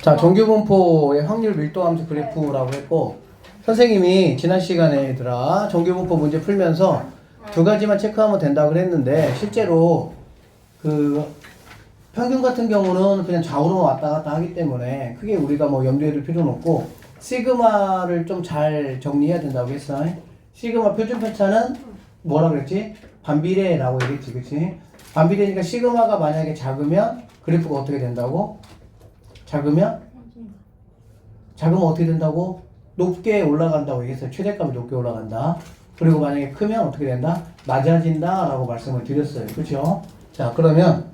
자, 정규분포의 확률 밀도함수 그래프라고 했고, 선생님이 지난 시간에 얘들아 정규분포 문제 풀면서 두 가지만 체크하면 된다고 그랬는데, 실제로 그 평균 같은 경우는 그냥 좌우로 왔다 갔다 하기 때문에 크게 우리가 뭐 염두에 둘 필요는 없고, 시그마를 좀 잘 정리해야 된다고 했어. 시그마 표준 편차는 뭐라 그랬지? 반비례라고 얘기했지, 그치? 반비례니까 시그마가 만약에 작으면 그래프가 어떻게 된다고? 작으면 어떻게 된다고? 높게 올라간다고 얘기했어요. 최대값이 높게 올라간다. 그리고 만약에 크면 어떻게 된다? 낮아진다 라고 말씀을 드렸어요. 그렇죠? 자, 그러면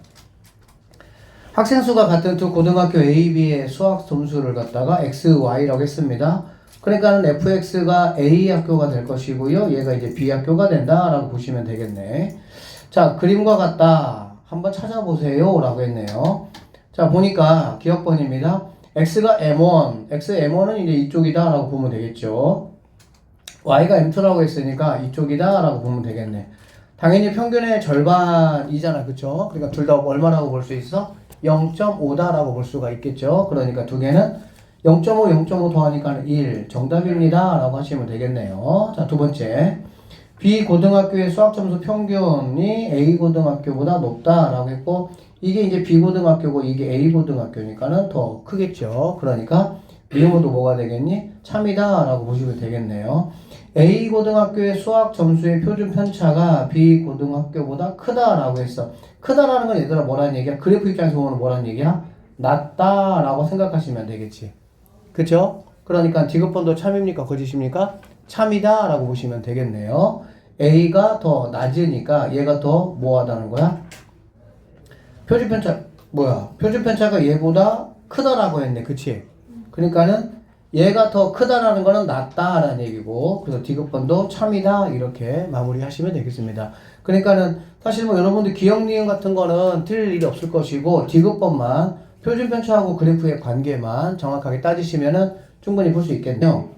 학생 수가 같은 두 고등학교 A, B의 수학 점수를 갖다가 X, Y라고 했습니다. 그러니까는 fx가 A 학교가 될 것이고요. 얘가 이제 B 학교가 된다라고 보시면 되겠네. 자, 그림과 같다. 한번 찾아보세요. 라고 했네요. 자, 보니까 기억번입니다. x가 m1, x m1은 이제 이쪽이다 라고 보면 되겠죠. y가 m2라고 했으니까 이쪽이다 라고 보면 되겠네. 당연히 평균의 절반이잖아. 그쵸? 그러니까 둘 다 얼마라고 볼 수 있어? 0.5다 라고 볼 수가 있겠죠. 그러니까 두 개는 0.5, 0.5 더하니까 1. 정답입니다. 라고 하시면 되겠네요. 자, 두 번째. B 고등학교의 수학 점수 평균이 A 고등학교보다 높다 라고 했고, 이게 이제 B 고등학교고 이게 A 고등학교니까는 더 크겠죠. 그러니까 미음어도 뭐가 되겠니? 참이다 라고 보시면 되겠네요. A 고등학교의 수학 점수의 표준 편차가 B 고등학교보다 크다 라고 했어. 크다라는 건 얘들아 뭐라는 얘기야? 그래프 입장에서 보면 뭐라는 얘기야? 낮다 라고 생각하시면 되겠지. 그쵸? 그러니까 디귿번도 참입니까? 거짓입니까? 참이다 라고 보시면 되겠네요. A가 더 낮으니까 얘가 더 뭐하다는 거야? 표준편차 뭐야? 표준편차가 얘보다 크다라고 했네. 그치? 그러니까는 얘가 더 크다라는 거는 낮다라는 얘기고, 그래서 디귿번도 참이다 이렇게 마무리하시면 되겠습니다. 그러니까는 사실 뭐 여러분들 기억 니은 같은 거는 틀릴 일이 없을 것이고, 디귿번만 표준편차하고 그래프의 관계만 정확하게 따지시면은 충분히 볼 수 있겠네요.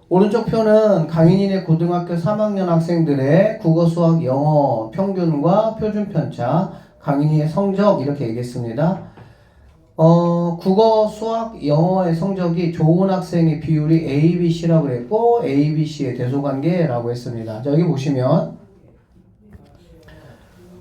오른쪽 표는 강인이네 고등학교 3학년 학생들의 국어, 수학, 영어 평균과 표준편차, 강인이의 성적 이렇게 얘기했습니다. 국어, 수학, 영어의 성적이 좋은 학생의 비율이 A, B, C라고 했고, A, B, C의 대소관계라고 했습니다. 자, 여기 보시면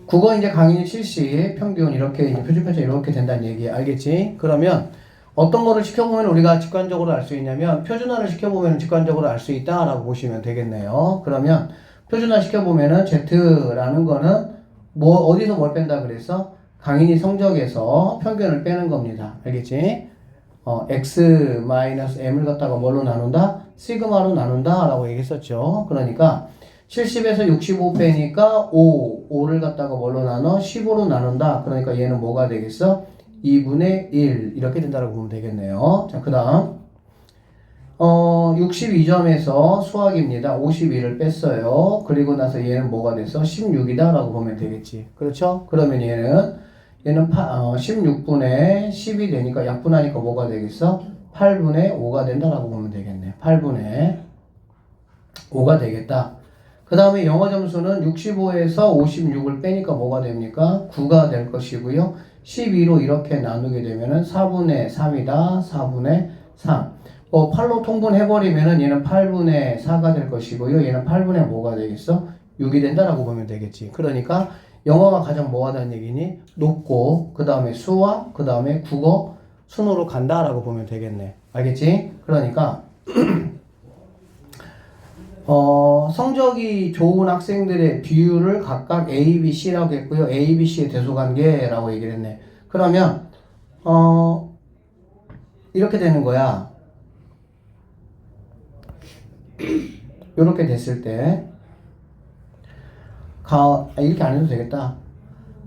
국어 이제 강인이 70, 평균 이렇게 이제 표준편차 이렇게 된다는 얘기 알겠지? 그러면 어떤 거를 시켜보면 우리가 직관적으로 알 수 있냐면 표준화를 시켜보면 직관적으로 알 수 있다라고 보시면 되겠네요. 그러면 표준화 시켜보면은 Z라는 거는 뭐 어디서 뭘 뺀다 그랬어? 강인이 성적에서 평균을 빼는 겁니다. 알겠지? X-M을 갖다가 뭘로 나눈다? 시그마로 나눈다 라고 얘기했었죠. 그러니까 70에서 65 빼니까 5를 갖다가 뭘로 나눠? 15로 나눈다. 그러니까 얘는 뭐가 되겠어? 2분의 1 이렇게 된다고 보면 되겠네요. 자, 그 다음 62점에서 수학입니다. 51을 뺐어요. 그리고 나서 얘는 뭐가 돼서 16이다 라고 보면 되겠지. 그렇죠? 그러면 얘는 16분의 10이 되니까 약분하니까 뭐가 되겠어? 8분의 5가 된다라고 보면 되겠네. 8분의 5가 되겠다. 그 다음에 영어 점수는 65에서 56을 빼니까 뭐가 됩니까? 9가 될 것이고요. 12로 이렇게 나누게 되면은 4분의 3이다. 4분의 3. 8로 통분해버리면은 얘는 8분의 4가 될 것이고요. 얘는 8분의 뭐가 되겠어? 6이 된다라고 보면 되겠지. 그러니까 영어가 가장 뭐하다는 얘기니? 높고, 그 다음에 수학, 그 다음에 국어 순으로 간다라고 보면 되겠네. 알겠지? 그러니까 성적이 좋은 학생들의 비율을 각각 A, B, C라고 했고요. A, B, C의 대소관계라고 얘기를 했네. 그러면 이렇게 되는 거야. 이렇게 됐을 때 이렇게 안 해도 되겠다.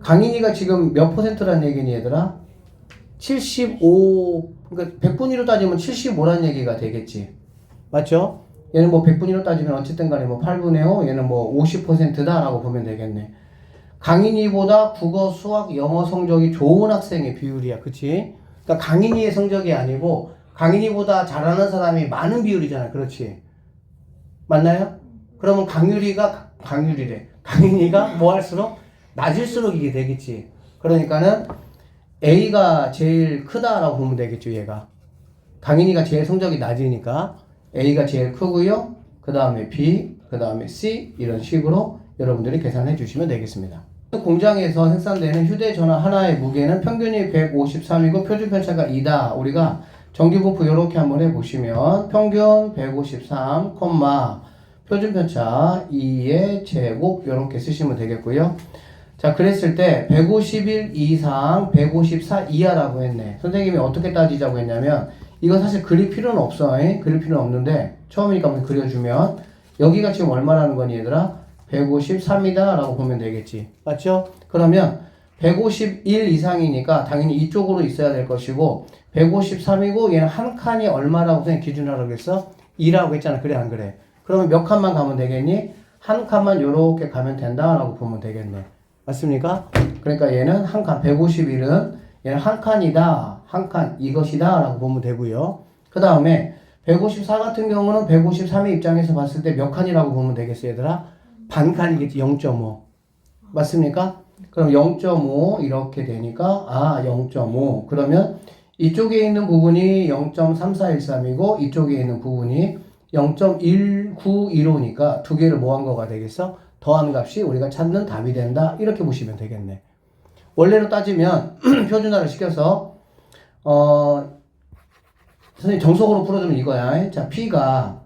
강인이가 지금 몇 퍼센트란 얘기니 얘들아? 75, 그러니까 100분위로 따지면 75란 얘기가 되겠지. 맞죠? 얘는 뭐 100분위로 따지면 어쨌든 간에 뭐 8분의 5, 얘는 뭐 50%다 라고 보면 되겠네. 강인이보다 국어, 수학, 영어 성적이 좋은 학생의 비율이야. 그치? 그러니까 강인이의 성적이 아니고 강인이보다 잘하는 사람이 많은 비율이잖아. 그렇지? 맞나요? 그러면 강인이가 뭐 할수록 낮을수록 이게 되겠지. 그러니까는 A가 제일 크다라고 보면 되겠죠, 얘가. 강인이가 제일 성적이 낮으니까 A가 제일 크고요. 그 다음에 B, 그 다음에 C 이런 식으로 여러분들이 계산해 주시면 되겠습니다. 공장에서 생산되는 휴대전화 하나의 무게는 평균이 153이고 표준 편차가 2다. 우리가 전기분포 이렇게 한번 해보시면 평균 153, 표준 편차 2의 제곱 이렇게 쓰시면 되겠고요. 자, 그랬을 때 151 이상 154 이하라고 했네. 선생님이 어떻게 따지자고 했냐면 이거 사실 그릴 필요는 없어. 그릴 필요는 없는데 처음이니까 한번 그려주면 여기가 지금 얼마라는 거니 얘들아? 153이다 라고 보면 되겠지. 맞죠? 그러면 151 이상이니까 당연히 이쪽으로 있어야 될 것이고 153이고 얘는 한 칸이 얼마라고 선생님 기준으로 하라고 했어? 2라고 했잖아. 그래 안 그래? 그러면 몇 칸만 가면 되겠니? 한 칸만 요렇게 가면 된다라고 보면 되겠네. 맞습니까? 그러니까 얘는 한 칸, 151은 얘는 한 칸이다, 한 칸, 이것이다 라고 보면 되고요. 그 다음에 154 같은 경우는 153의 입장에서 봤을 때 몇 칸이라고 보면 되겠어, 얘들아? 반 칸이겠지, 0.5. 맞습니까? 그럼 0.5 이렇게 되니까 0.5. 그러면 이쪽에 있는 부분이 0.3413이고 이쪽에 있는 부분이 0.1915니까 두 개를 뭐 한 거가 되겠어? 더한 값이 우리가 찾는 답이 된다. 이렇게 보시면 되겠네. 원래로 따지면 표준화를 시켜서 선생님 정석으로 풀어주면 이거야. 자, P가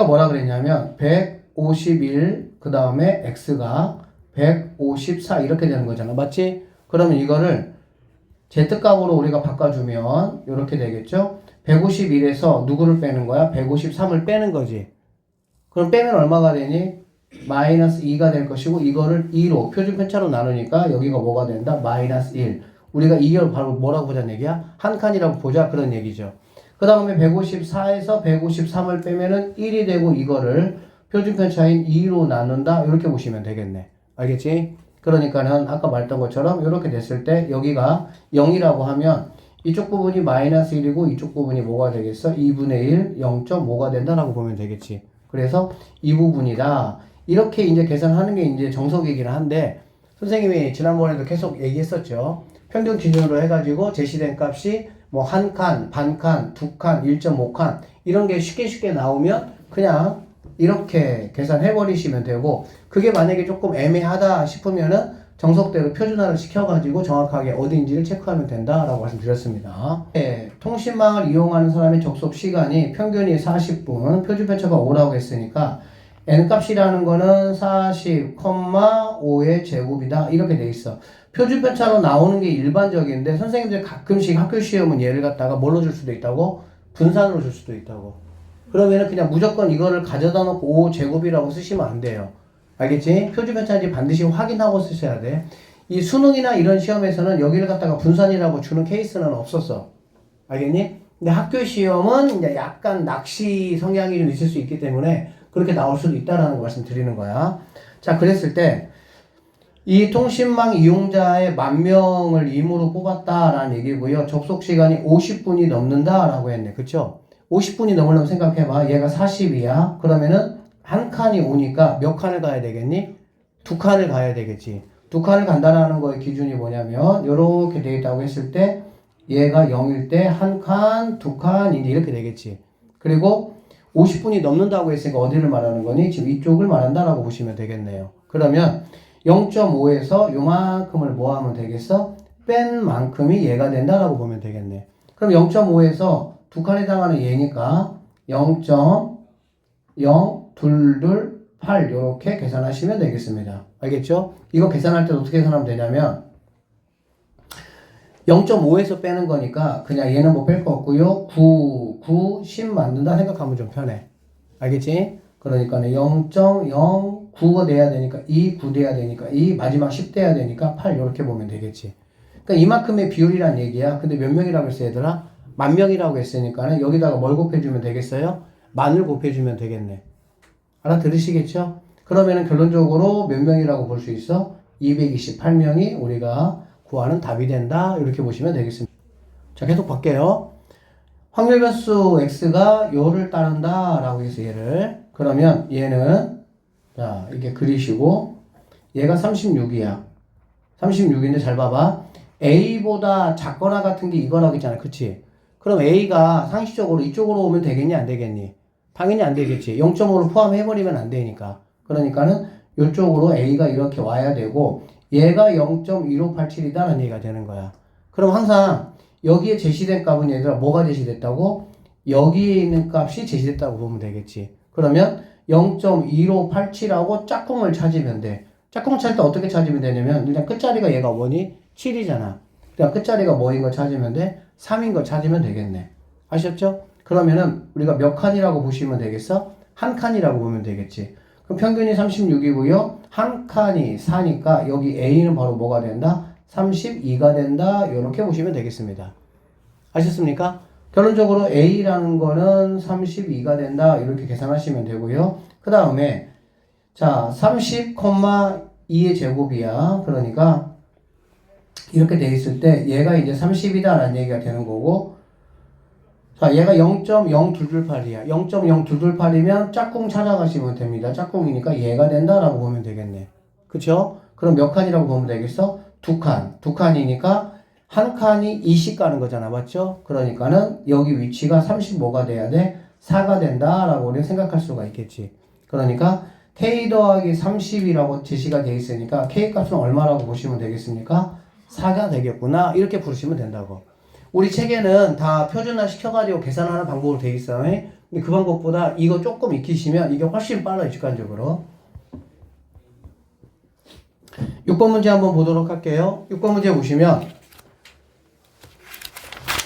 뭐라 그랬냐면 151 그 다음에 X가 154 이렇게 되는 거잖아. 맞지? 그러면 이거를 Z값으로 우리가 바꿔주면 이렇게 되겠죠? 151에서 누구를 빼는 거야? 153을 빼는 거지. 그럼 빼면 얼마가 되니? 마이너스 2가 될 것이고 이거를 2로 표준 편차로 나누니까 여기가 뭐가 된다? 마이너스 1. 우리가 이걸 바로 뭐라고 보자는 얘기야? 한 칸이라고 보자 그런 얘기죠. 그 다음에 154에서 153을 빼면은 1이 되고 이거를 표준 편차인 2로 나눈다 이렇게 보시면 되겠네. 알겠지? 그러니까는 아까 말했던 것처럼 이렇게 됐을 때 여기가 0이라고 하면 이쪽 부분이 마이너스 1이고 이쪽 부분이 뭐가 되겠어? 2분의 1, 0.5가 된다라고 보면 되겠지. 그래서 이 부분이다. 이렇게 이제 계산하는 게 이제 정석이긴 한데 선생님이 지난번에도 계속 얘기했었죠. 평균 기준으로 해가지고 제시된 값이 뭐 한 칸, 반 칸, 두 칸, 1.5칸 이런 게 쉽게 나오면 그냥 이렇게 계산해 버리시면 되고 그게 만약에 조금 애매하다 싶으면은 정석대로 표준화를 시켜가지고 정확하게 어디인지를 체크하면 된다라고 말씀드렸습니다. 네, 통신망을 이용하는 사람의 접속 시간이 평균이 40분, 표준 편차가 5라고 했으니까 n값이라는 거는 40,5의 제곱이다 이렇게 돼 있어. 표준 편차로 나오는 게 일반적인데 선생님들 가끔씩 학교 시험은 얘를 갖다가 뭘로 줄 수도 있다고? 분산으로 줄 수도 있다고. 그러면은 그냥 무조건 이거를 가져다 놓고 5제곱이라고 쓰시면 안 돼요. 알겠지? 표준 편차인지 반드시 확인하고 쓰셔야 돼. 이 수능이나 이런 시험에서는 여기를 갖다가 분산이라고 주는 케이스는 없었어. 알겠니? 근데 학교 시험은 이제 약간 낚시 성향이 좀 있을 수 있기 때문에 그렇게 나올 수도 있다라는 거 말씀드리는 거야. 자, 그랬을 때 이 통신망 이용자의 10,000명을 임으로 뽑았다라는 얘기고요. 접속 시간이 50분이 넘는다라고 했네. 그쵸? 50분이 넘으려면 생각해봐. 얘가 40이야. 그러면은 한 칸이 오니까 몇 칸을 가야 되겠니? 두 칸을 가야 되겠지. 두 칸을 간다라는 거의 기준이 뭐냐면 이렇게 되어 있다고 했을 때 얘가 0일 때 한 칸, 두 칸 이제 이렇게 되겠지. 그리고 50분이 넘는다고 했으니까 어디를 말하는 거니? 지금 이쪽을 말한다라고 보시면 되겠네요. 그러면 0.5에서 요만큼을 뭐 하면 되겠어? 뺀 만큼이 얘가 된다라고 보면 되겠네. 그럼 0.5에서 두 칸에 해당하는 얘니까 0.0228 이렇게 계산하시면 되겠습니다. 알겠죠? 이거 계산할 때 어떻게 계산하면 되냐면 0.5에서 빼는 거니까 그냥 얘는 뭐 뺄 거 없고요. 9, 10 만든다 생각하면 좀 편해. 알겠지? 그러니까 0.09가 돼야 되니까 2, 9 돼야 되니까 2, 마지막 10 돼야 되니까 8 이렇게 보면 되겠지. 그러니까 이만큼의 비율이란 얘기야. 근데 몇 명이라고 했어 얘들아? 10,000명이라고 했으니까 여기다가 뭘 곱해주면 되겠어요? 만을 곱해주면 되겠네. 알아들으시겠죠? 그러면은 결론적으로 몇 명이라고 볼 수 있어? 228명이 우리가 구하는 답이 된다. 이렇게 보시면 되겠습니다. 자, 계속 볼게요. 확률 변수 x가 요를 따른다 라고 해서 얘를 그러면 얘는 자 이렇게 그리시고 얘가 36이야. 36인데 잘 봐봐. A보다 작거나 같은 게 이거라고 했잖아. 그치? 그럼 A가 상식적으로 이쪽으로 오면 되겠니? 안 되겠니? 당연히 안 되겠지. 0.5를 포함해버리면 안 되니까. 그러니까는 이쪽으로 A가 이렇게 와야 되고 얘가 0.1587이다라는 얘기가 되는 거야. 그럼 항상 여기에 제시된 값은 얘들아 뭐가 제시됐다고? 여기에 있는 값이 제시됐다고 보면 되겠지. 그러면 0.1587하고 짝꿍을 찾으면 돼. 짝꿍을 찾을 때 어떻게 찾으면 되냐면 그냥 끝자리가 얘가 뭐니? 7이잖아. 그냥 끝자리가 뭐인 거 찾으면 돼? 3인 거 찾으면 되겠네. 아셨죠? 그러면은 우리가 몇 칸이라고 보시면 되겠어? 한 칸이라고 보면 되겠지. 그럼 평균이 36이고요. 한 칸이 4니까 여기 A는 바로 뭐가 된다? 32가 된다. 이렇게 보시면 되겠습니다. 아셨습니까? 결론적으로 A라는 거는 32가 된다. 이렇게 계산하시면 되고요. 그 다음에 자 30,2의 제곱이야. 그러니까 이렇게 돼 있을 때 얘가 이제 30이다 라는 얘기가 되는 거고 자 얘가 0.0228이야. 0.0228이면 짝꿍 찾아가시면 됩니다. 짝꿍이니까 얘가 된다라고 보면 되겠네. 그쵸? 그럼 몇 칸이라고 보면 되겠어? 두 칸. 두 칸이니까 한 칸이 20 가는 거잖아. 맞죠? 그러니까는 여기 위치가 35가 돼야 돼. 4가 된다라고 우리가 생각할 수가 있겠지. 그러니까 K 더하기 30이라고 제시가 돼 있으니까 K 값은 얼마라고 보시면 되겠습니까? 4가 되겠구나. 이렇게 부르시면 된다고. 우리 책에는 다 표준화 시켜가지고 계산하는 방법으로 돼 있어요. 근데 그 방법보다 이거 조금 익히시면 이게 훨씬 빨라요. 직관적으로. 6번 문제 한번 보도록 할게요. 6번 문제 보시면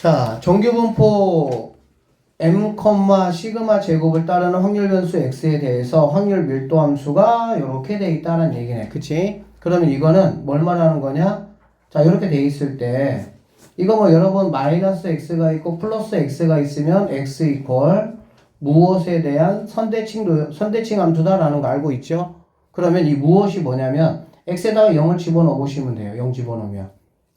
자, 정규분포 m, 시그마 제곱을 따르는 확률 변수 x에 대해서 확률 밀도 함수가 이렇게 돼 있다는 얘기네. 그치? 그러면 이거는 뭘 말하는 거냐? 자, 이렇게 돼 있을 때 이거 뭐 여러분 마이너스 x가 있고 플러스 x가 있으면 x 이퀄 무엇에 대한 선대칭 함수다라는 거 알고 있죠? 그러면 이 무엇이 뭐냐면 x에다가 0을 집어넣어 보시면 돼요. 0 집어넣으면.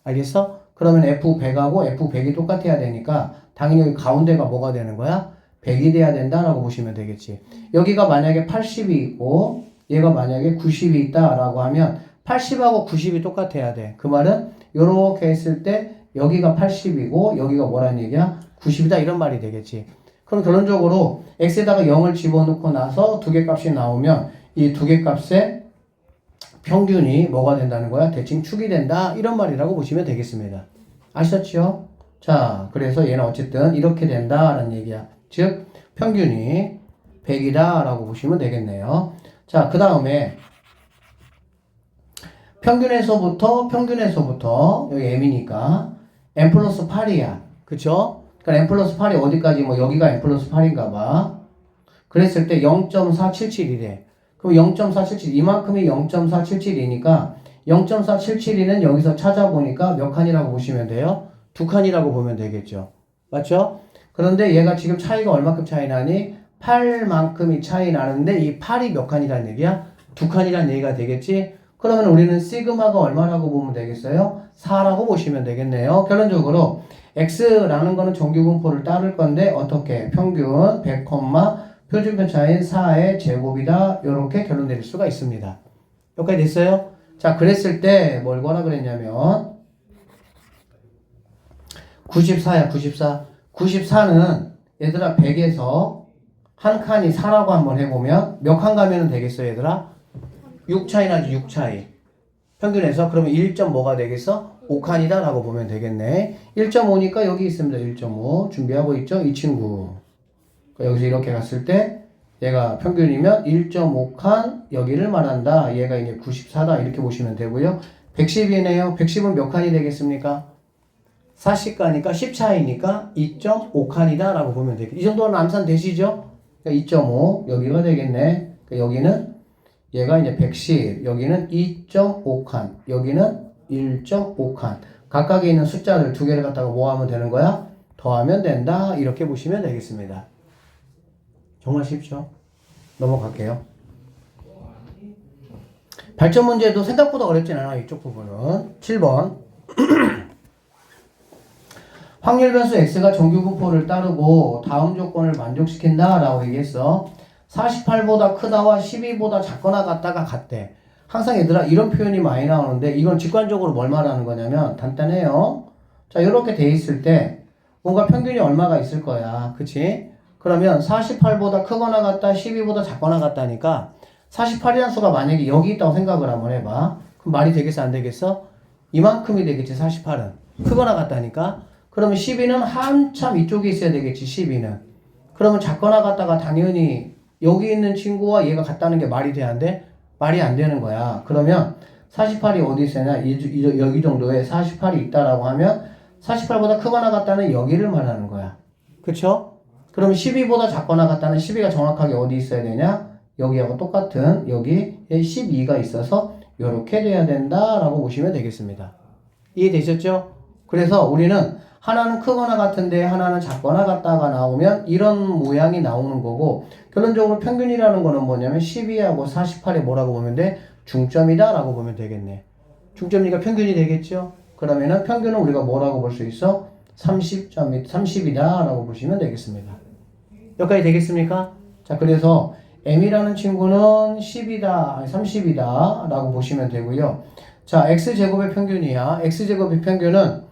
알겠어? 그러면 f100하고 f100이 똑같아야 되니까 당연히 여기 가운데가 뭐가 되는 거야? 100이 돼야 된다라고 보시면 되겠지. 여기가 만약에 80이 있고 얘가 만약에 90이 있다라고 하면 80하고 90이 똑같아야 돼. 그 말은 요렇게 했을 때 여기가 80이고 여기가 뭐라는 얘기야? 90이다 이런 말이 되겠지. 그럼 결론적으로 x에다가 0을 집어넣고 나서 두 개 값이 나오면 이 두 개 값의 평균이 뭐가 된다는 거야? 대칭 축이 된다 이런 말이라고 보시면 되겠습니다. 아셨죠? 자, 그래서 얘는 어쨌든 이렇게 된다라는 얘기야. 즉 평균이 100이다 라고 보시면 되겠네요. 자, 그 다음에 평균에서부터 여기 m이니까 m 플러스 8이야. 그쵸? 그러니까 m 플러스 8이 어디까지 뭐 여기가 m 플러스 8인가 봐. 그랬을 때 0.477이래. 그럼 0.477 이만큼이 0.477이니까 0.477이는 여기서 찾아보니까 몇 칸이라고 보시면 돼요? 두 칸이라고 보면 되겠죠. 맞죠? 그런데 얘가 지금 차이가 얼마큼 차이 나니? 8만큼이 차이 나는데 이 8이 몇 칸이라는 얘기야? 두 칸이라는 얘기가 되겠지? 그러면 우리는 시그마가 얼마라고 보면 되겠어요? 4라고 보시면 되겠네요. 결론적으로 x라는 거는 정규분포를 따를 건데 어떻게? 평균 100, 표준편차인 4의 제곱이다. 이렇게 결론 내릴 수가 있습니다. 여기까지 됐어요? 자, 그랬을 때 뭘 거라 그랬냐면 94야, 94. 94는 얘들아 100에서 한 칸이 4라고 한번 해보면 몇 칸 가면 되겠어 얘들아? 6 차이 나지, 6 차이. 평균에서 그러면 1점 뭐가 되겠어? 5칸이다 라고 보면 되겠네. 1.5니까 여기 있습니다. 1.5 준비하고 있죠? 이 친구. 여기서 이렇게 갔을 때 얘가 평균이면 1.5칸 여기를 말한다. 얘가 이제 94다 이렇게 보시면 되고요. 110이네요. 110은 몇 칸이 되겠습니까? 40가니까 10 차이니까 2.5칸이다 라고 보면 되겠죠. 이 정도는 암산 되시죠? 그러니까 2.5 여기가 되겠네. 그러니까 여기는 얘가 이제 110 여기는 2.5칸 여기는 1.5칸 각각에 있는 숫자들 두 개를 갖다가 뭐 하면 되는 거야? 더하면 된다. 이렇게 보시면 되겠습니다. 정말 쉽죠? 넘어갈게요. 발전 문제도 생각보다 어렵진 않아. 이쪽 부분은 7번 확률 변수 x가 정규분포를 따르고 다음 조건을 만족시킨다 라고 얘기했어. 48보다 크다와 12보다 작거나 같다가 같대. 항상 얘들아 이런 표현이 많이 나오는데 이건 직관적으로 뭘 말하는 거냐면 간단해요. 자, 이렇게 돼 있을 때 뭔가 평균이 얼마가 있을 거야. 그치? 그러면 48보다 크거나 같다, 12보다 작거나 같다니까 48이라는 수가 만약에 여기 있다고 생각을 한번 해봐. 그럼 말이 되겠어, 안 되겠어? 이만큼이 되겠지, 48은. 크거나 같다니까? 그러면 12는 한참 이쪽에 있어야 되겠지, 12는. 그러면 작거나 같다가 당연히 여기 있는 친구와 얘가 같다는 게 말이 돼야 안 돼? 말이 안 되는 거야. 그러면 48이 어디 있으냐? 여기 정도에 48이 있다라고 하면 48보다 크거나 같다는 여기를 말하는 거야. 그쵸? 그럼 12보다 작거나 같다는 12가 정확하게 어디 있어야 되냐? 여기하고 똑같은 여기에 12가 있어서 이렇게 돼야 된다라고 보시면 되겠습니다. 이해되셨죠? 그래서 우리는 하나는 크거나 같은데 하나는 작거나 같다가 나오면 이런 모양이 나오는 거고 결론적으로 평균이라는 거는 뭐냐면 12하고 48에 뭐라고 보면 돼? 중점이다 라고 보면 되겠네. 중점이니까 평균이 되겠죠? 그러면은 평균은 우리가 뭐라고 볼 수 있어? 30이다 라고 보시면 되겠습니다. 여기까지 되겠습니까? 자, 그래서 m이라는 친구는 10이다, 아니 30이다 라고 보시면 되고요. 자, x제곱의 평균이야. x제곱의 평균은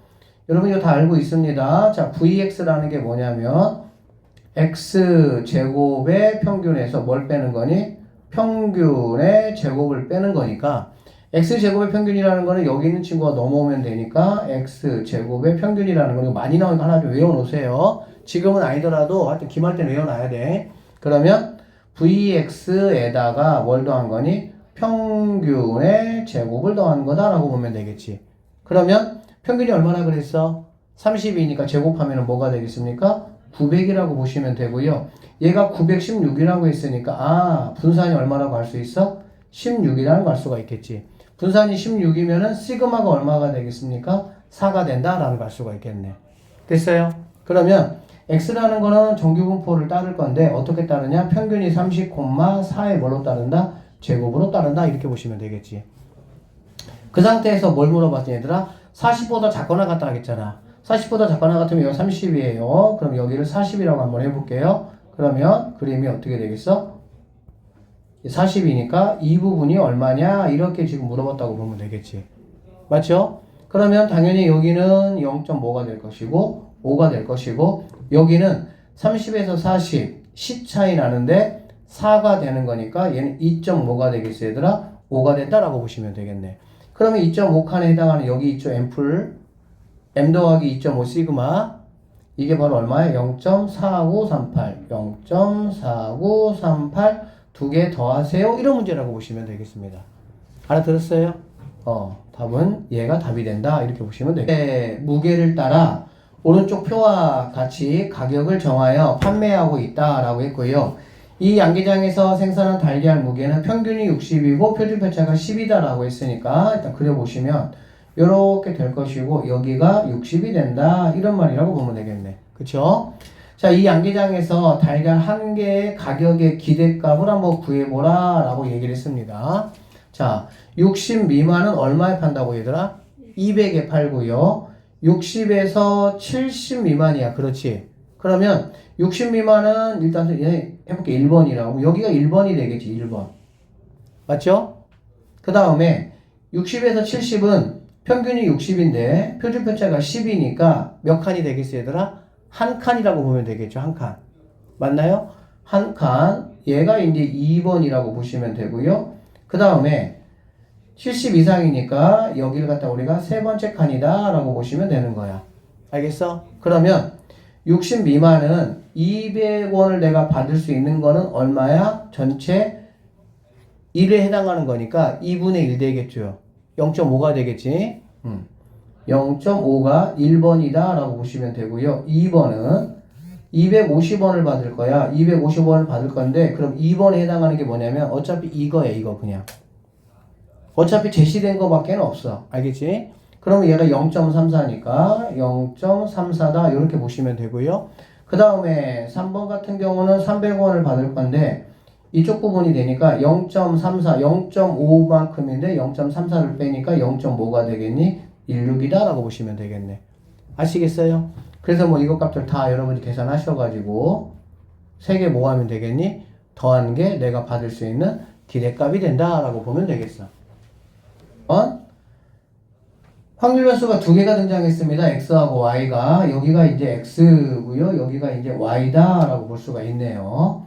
여러분 이거 다 알고 있습니다. 자, vx라는 게 뭐냐면 x제곱의 평균에서 뭘 빼는 거니? 평균의 제곱을 빼는 거니까 x제곱의 평균이라는 거는 여기 있는 친구가 넘어오면 되니까 x제곱의 평균이라는 거 이거 많이 나오니까 하나 좀 외워놓으세요. 지금은 아니더라도 하여튼 기말 때는 외워놔야 돼. 그러면 vx에다가 뭘 더한 거니? 평균의 제곱을 더한 거다라고 보면 되겠지. 그러면 평균이 얼마나 그랬어? 30이니까 제곱하면 뭐가 되겠습니까? 900이라고 보시면 되고요. 얘가 916이라고 했으니까 분산이 얼마라고 할 수 있어? 16이라는 걸 알 수가 있겠지. 분산이 16이면은 시그마가 얼마가 되겠습니까? 4가 된다라는 걸 알 수가 있겠네. 됐어요? 그러면 x라는 거는 정규분포를 따를 건데 어떻게 따르냐? 평균이 30,4에 뭘로 따른다? 제곱으로 따른다 이렇게 보시면 되겠지. 그 상태에서 뭘 물어봤지 얘들아? 40보다 작거나 같다 하겠잖아. 40보다 작거나 같으면 여기 30이에요. 그럼 여기를 40이라고 한번 해볼게요. 그러면 그림이 어떻게 되겠어? 40이니까 이 부분이 얼마냐? 이렇게 지금 물어봤다고 보면 되겠지. 맞죠? 그러면 당연히 여기는 0.5가 될 것이고 5가 될 것이고 여기는 30에서 40, 10 차이 나는데 4가 되는 거니까 얘는 2.5가 되겠어 얘들아? 5가 된다라고 보시면 되겠네. 그러면 2.5칸에 해당하는 여기 있죠 앰플 m 더하기 2.5 시그마 이게 바로 얼마야? 0.4938 0.4938 두 개 더하세요 이런 문제라고 보시면 되겠습니다. 알아들었어요? 답은 얘가 답이 된다 이렇게 보시면 되겠습니다. 무게를 따라 오른쪽 표와 같이 가격을 정하여 판매하고 있다라고 했고요. 이 양계장에서 생산한 달걀 무게는 평균이 60이고 표준 편차가 10이다라고 했으니까 일단 그려보시면 이렇게 될 것이고 여기가 60이 된다 이런 말이라고 보면 되겠네. 그쵸? 자, 이 양계장에서 달걀 한 개의 가격의 기대값을 한번 구해보라 라고 얘기를 했습니다. 자, 60 미만은 얼마에 판다고 얘들아? 200에 팔고요. 60에서 70 미만이야. 그렇지? 그러면 60 미만은 일단 해볼게 1번이라고. 여기가 1번이 되겠지. 1번. 맞죠? 그 다음에 60에서 70은 평균이 60인데 표준 편차가 10이니까 몇 칸이 되겠어 얘들아? 한 칸이라고 보면 되겠죠. 한 칸. 맞나요? 한 칸. 얘가 이제 2번이라고 보시면 되고요. 그 다음에 70 이상이니까 여기를 갖다 우리가 세 번째 칸이다 라고 보시면 되는 거야. 알겠어? 그러면 60 미만은 200원을 내가 받을 수 있는 거는 얼마야? 전체 1에 해당하는 거니까 2분의 1 되겠죠. 0.5가 되겠지. 0.5가 1번이다 라고 보시면 되고요. 2번은 250원을 받을 거야. 250원을 받을 건데 그럼 2번에 해당하는 게 뭐냐면 어차피 이거야 이거 그냥. 어차피 제시된 거밖에 없어. 알겠지? 그러면 얘가 0.34니까 0.34다 이렇게 보시면 되고요. 그 다음에 3번 같은 경우는 300원을 받을 건데 이쪽 부분이 되니까 0.34, 0.5만큼인데 0.34를 빼니까 0.5가 되겠니? 16이다 라고 보시면 되겠네. 아시겠어요? 그래서 뭐 이것 값들 다 여러분이 계산하셔가지고 3개 뭐 하면 되겠니? 더한 게 내가 받을 수 있는 기대값이 된다 라고 보면 되겠어. 확률 변수가 두 개가 등장했습니다. x하고 y가. 여기가 이제 x고요. 여기가 이제 y다라고 볼 수가 있네요.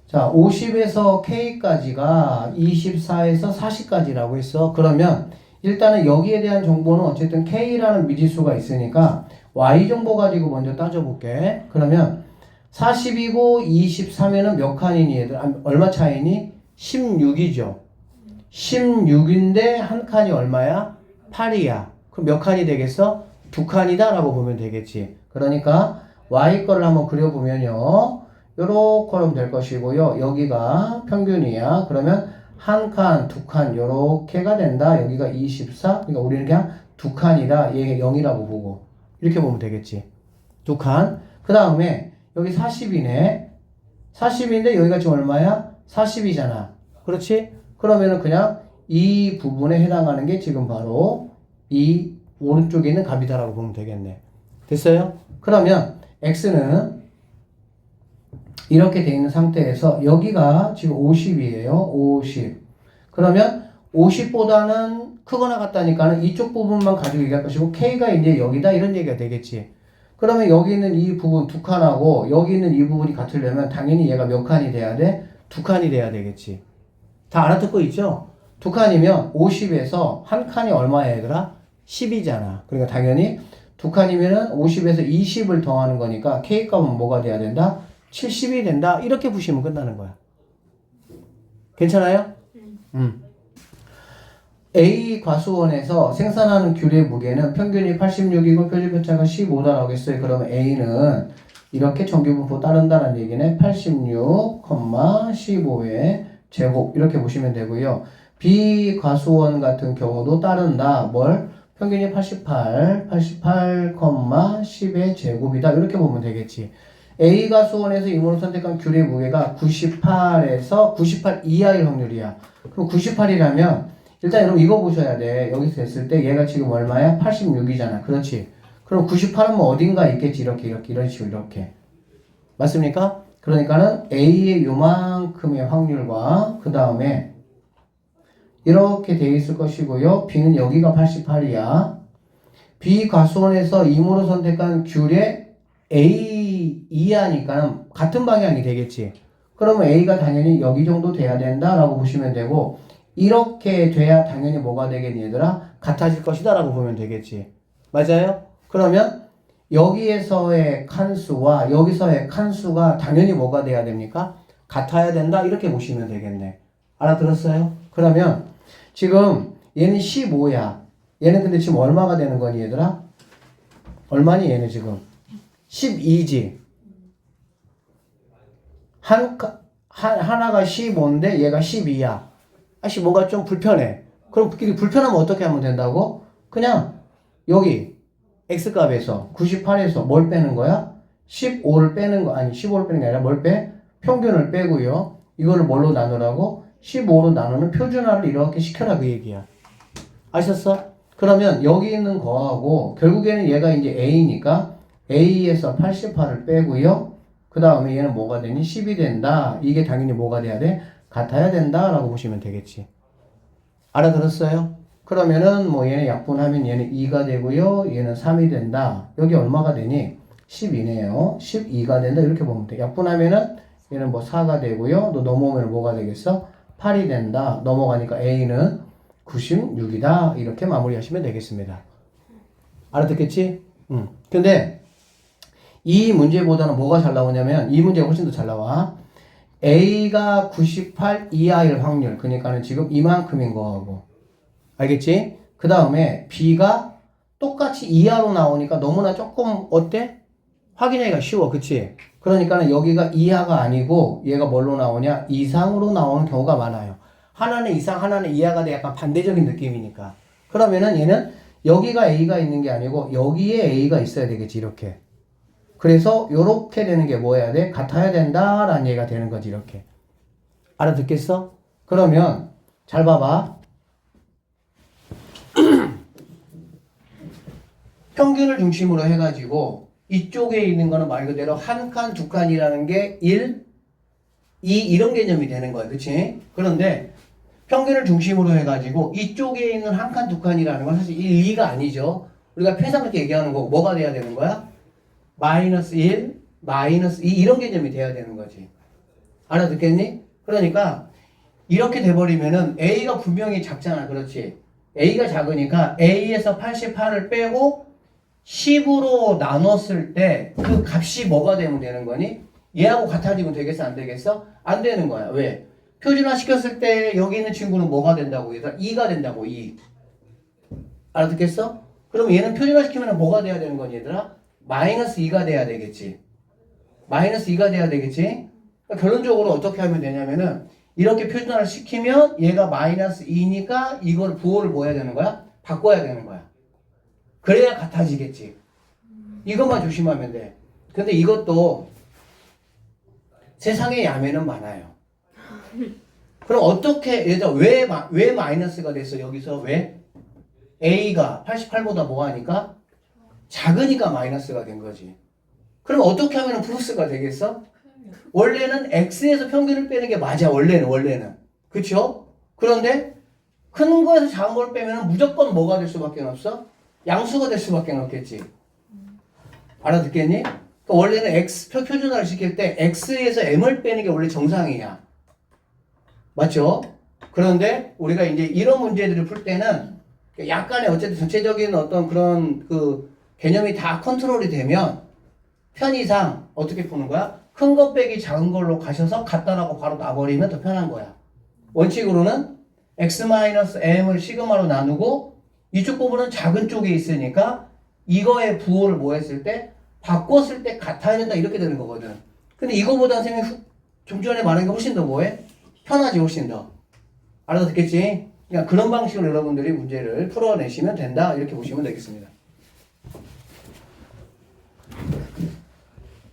자, 50에서 k까지가 24에서 40까지라고 했어. 그러면 일단은 여기에 대한 정보는 어쨌든 k라는 미지수가 있으니까 y 정보 가지고 먼저 따져볼게. 그러면 40이고 24면은 몇 칸이니 얘들? 얼마 차이니? 16이죠. 16인데 한 칸이 얼마야? 8이야. 그럼 몇 칸이 되겠어? 두 칸이다 라고 보면 되겠지. 그러니까 y 거를 한번 그려보면요. 요렇게 하면 될 것이고요. 여기가 평균이야. 그러면 한 칸, 두 칸 요렇게가 된다. 여기가 24. 그러니까 우리는 그냥 두 칸이다. 얘가 0이라고 보고 이렇게 보면 되겠지. 두 칸. 그 다음에 여기 40이네. 40인데 여기가 지금 얼마야? 40이잖아. 그렇지? 그러면은 그냥 이 부분에 해당하는 게 지금 바로 이 오른쪽에 있는 값이다라고 보면 되겠네. 됐어요? 그러면 x는 이렇게 돼 있는 상태에서 여기가 지금 50이에요. 50. 그러면 50보다는 크거나 같다니까는 이쪽 부분만 가지고 얘기할 것이고 k가 이제 여기다 이런 얘기가 되겠지. 그러면 여기 있는 이 부분 두 칸하고 여기 있는 이 부분이 같으려면 당연히 얘가 몇 칸이 돼야 돼? 두 칸이 돼야 되겠지. 다 알아듣고 있죠? 두 칸이면 50에서 한 칸이 얼마야 얘들아? 10이잖아. 그러니까 당연히 두 칸이면은 50에서 20을 더하는 거니까 k값은 뭐가 돼야 된다? 70이 된다. 이렇게 보시면 끝나는 거야. 괜찮아요? A 과수원에서 생산하는 귤의 무게는 평균이 86이고 표준 편차가 15다라고 했어요. 그러면 A는 이렇게 정규분포 따른다는 얘기는 86, 15의 제곱 이렇게 보시면 되고요. B 과수원 같은 경우도 따른다. 뭘? 평균이 88, 10의 제곱이다. 이렇게 보면 되겠지. A 가수원에서 이모를 선택한 귤의 무게가 98에서 98 이하일 확률이야. 그럼 98이라면 일단 여러분 이거 보셔야 돼. 여기서 했을 때 얘가 지금 얼마야? 86이잖아. 그렇지? 그럼 98은 뭐 어딘가 있겠지. 이렇게 이런 식으로 이렇게. 맞습니까? 그러니까는 A의 요만큼의 확률과 그 다음에 이렇게 돼 있을 것이고요. B는 여기가 88이야. B 가수원에서 이모로 선택한 귤의 A 이하니까 같은 방향이 되겠지. 그러면 A가 당연히 여기 정도 돼야 된다라고 보시면 되고 이렇게 돼야 당연히 뭐가 되겠니 얘들아? 같아질 것이다 라고 보면 되겠지. 맞아요? 그러면 여기에서의 칸수와 여기서의 칸수가 당연히 뭐가 돼야 됩니까? 같아야 된다 이렇게 보시면 되겠네. 알아들었어요? 그러면 지금 얘는 15야. 얘는 근데 지금 얼마가 되는 거니 얘들아? 얼마니 얘는 지금? 12지. 하나가 15인데 얘가 12야. 아씨 뭔가 좀 불편해. 그럼 불편하면 어떻게 하면 된다고? 그냥 여기 x값에서 98에서 뭘 빼는 거야? 15를 빼는 거 아니 15를 빼는 게 아니라 뭘 빼? 평균을 빼고요. 이거를 뭘로 나누라고? 15로 나누는 표준화를 이렇게 시켜라 그 얘기야. 아셨어? 그러면 여기 있는 거하고 결국에는 얘가 이제 A니까 A에서 88을 빼고요. 그 다음에 얘는 뭐가 되니? 10이 된다. 이게 당연히 뭐가 돼야 돼? 같아야 된다 라고 보시면 되겠지. 알아들었어요? 그러면은 뭐 얘는 약분하면 얘는 2가 되고요. 얘는 3이 된다. 여기 얼마가 되니? 12네요. 12가 된다. 이렇게 보면 돼. 약분하면은 얘는 뭐 4가 되고요. 또 넘어오면 뭐가 되겠어? 8이 된다. 넘어가니까 A는 96이다. 이렇게 마무리하시면 되겠습니다. 알아듣겠지? 근데 이 문제보다는 뭐가 잘 나오냐면 이 문제가 훨씬 더 잘 나와. A가 98 이하일 확률. 그러니까는 지금 이만큼인 거하고. 알겠지? 그 다음에 B가 똑같이 이하로 나오니까 너무나 조금 어때? 확인하기가 쉬워. 그치? 그러니까는 여기가 이하가 아니고 얘가 뭘로 나오냐? 이상으로 나오는 경우가 많아요. 하나는 이상, 하나는 이하가 돼 약간 반대적인 느낌이니까. 그러면은 얘는 여기가 A가 있는 게 아니고 여기에 A가 있어야 되겠지. 이렇게. 그래서 요렇게 되는 게 뭐 해야 돼? 같아야 된다라는 얘기가 되는 거지. 이렇게. 알아듣겠어? 그러면 잘 봐봐. 평균을 중심으로 해가지고 이쪽에 있는 거는 말 그대로 한 칸, 두 칸이라는 게 1, 2 이런 개념이 되는 거야. 그치? 그런데 평균을 중심으로 해가지고 이쪽에 있는 한 칸, 두 칸이라는 건 사실 1, 2가 아니죠. 우리가 표상 그렇게 얘기하는 거고 뭐가 돼야 되는 거야? 마이너스 1, 마이너스 2 이런 개념이 돼야 되는 거지. 알아듣겠니? 그러니까 이렇게 돼버리면은 A가 분명히 작잖아. 그렇지? A가 작으니까 A에서 88을 빼고 10으로 나눴을 때 그 값이 뭐가 되면 되는 거니? 얘하고 같아지면 되겠어? 안 되겠어? 안 되는 거야. 왜? 표준화 시켰을 때 여기 있는 친구는 뭐가 된다고? 얘들아 2가 된다고. 2. 알아듣겠어? 그럼 얘는 표준화 시키면 뭐가 돼야 되는 거니 얘들아? 마이너스 2가 돼야 되겠지. 마이너스 2가 돼야 되겠지. 그러니까 결론적으로 어떻게 하면 되냐면은 이렇게 표준화를 시키면 얘가 마이너스 2니까 이걸 부호를 뭐 해야 되는 거야? 바꿔야 되는 거야. 그래야 같아지겠지. 이것만 조심하면 돼. 근데 이것도 세상에 야매는 많아요. 그럼 어떻게 얘들아 왜 마이너스가 됐어? 여기서 왜? A가 88보다 뭐 하니까? 작으니까 마이너스가 된 거지. 그럼 어떻게 하면 플러스가 되겠어? 원래는 X에서 평균을 빼는 게 맞아. 원래는. 그쵸? 그런데 큰 거에서 작은 걸 빼면 무조건 뭐가 될 수밖에 없어? 양수가 될 수밖에 없겠지. 알아듣겠니? 그러니까 원래는 X 표준화를 시킬 때 X에서 M을 빼는 게 원래 정상이야. 맞죠? 그런데 우리가 이제 이런 문제들을 풀 때는 약간의 어쨌든 전체적인 어떤 그런 그 개념이 다 컨트롤이 되면 편의상 어떻게 푸는 거야? 큰 것 빼기 작은 걸로 가셔서 갖다라고 바로 놔버리면 더 편한 거야. 원칙으로는 x-m을 시그마로 나누고 이쪽 부분은 작은 쪽에 있으니까 이거의 부호를 뭐 했을 때 바꿨을 때 같아야 된다 이렇게 되는 거거든. 근데 이거보다 선생님이 좀 전에 말한 게 훨씬 더 뭐해? 편하지 훨씬 더. 알아듣겠지? 그냥 그런 방식으로 여러분들이 문제를 풀어내시면 된다 이렇게 보시면 되겠습니다.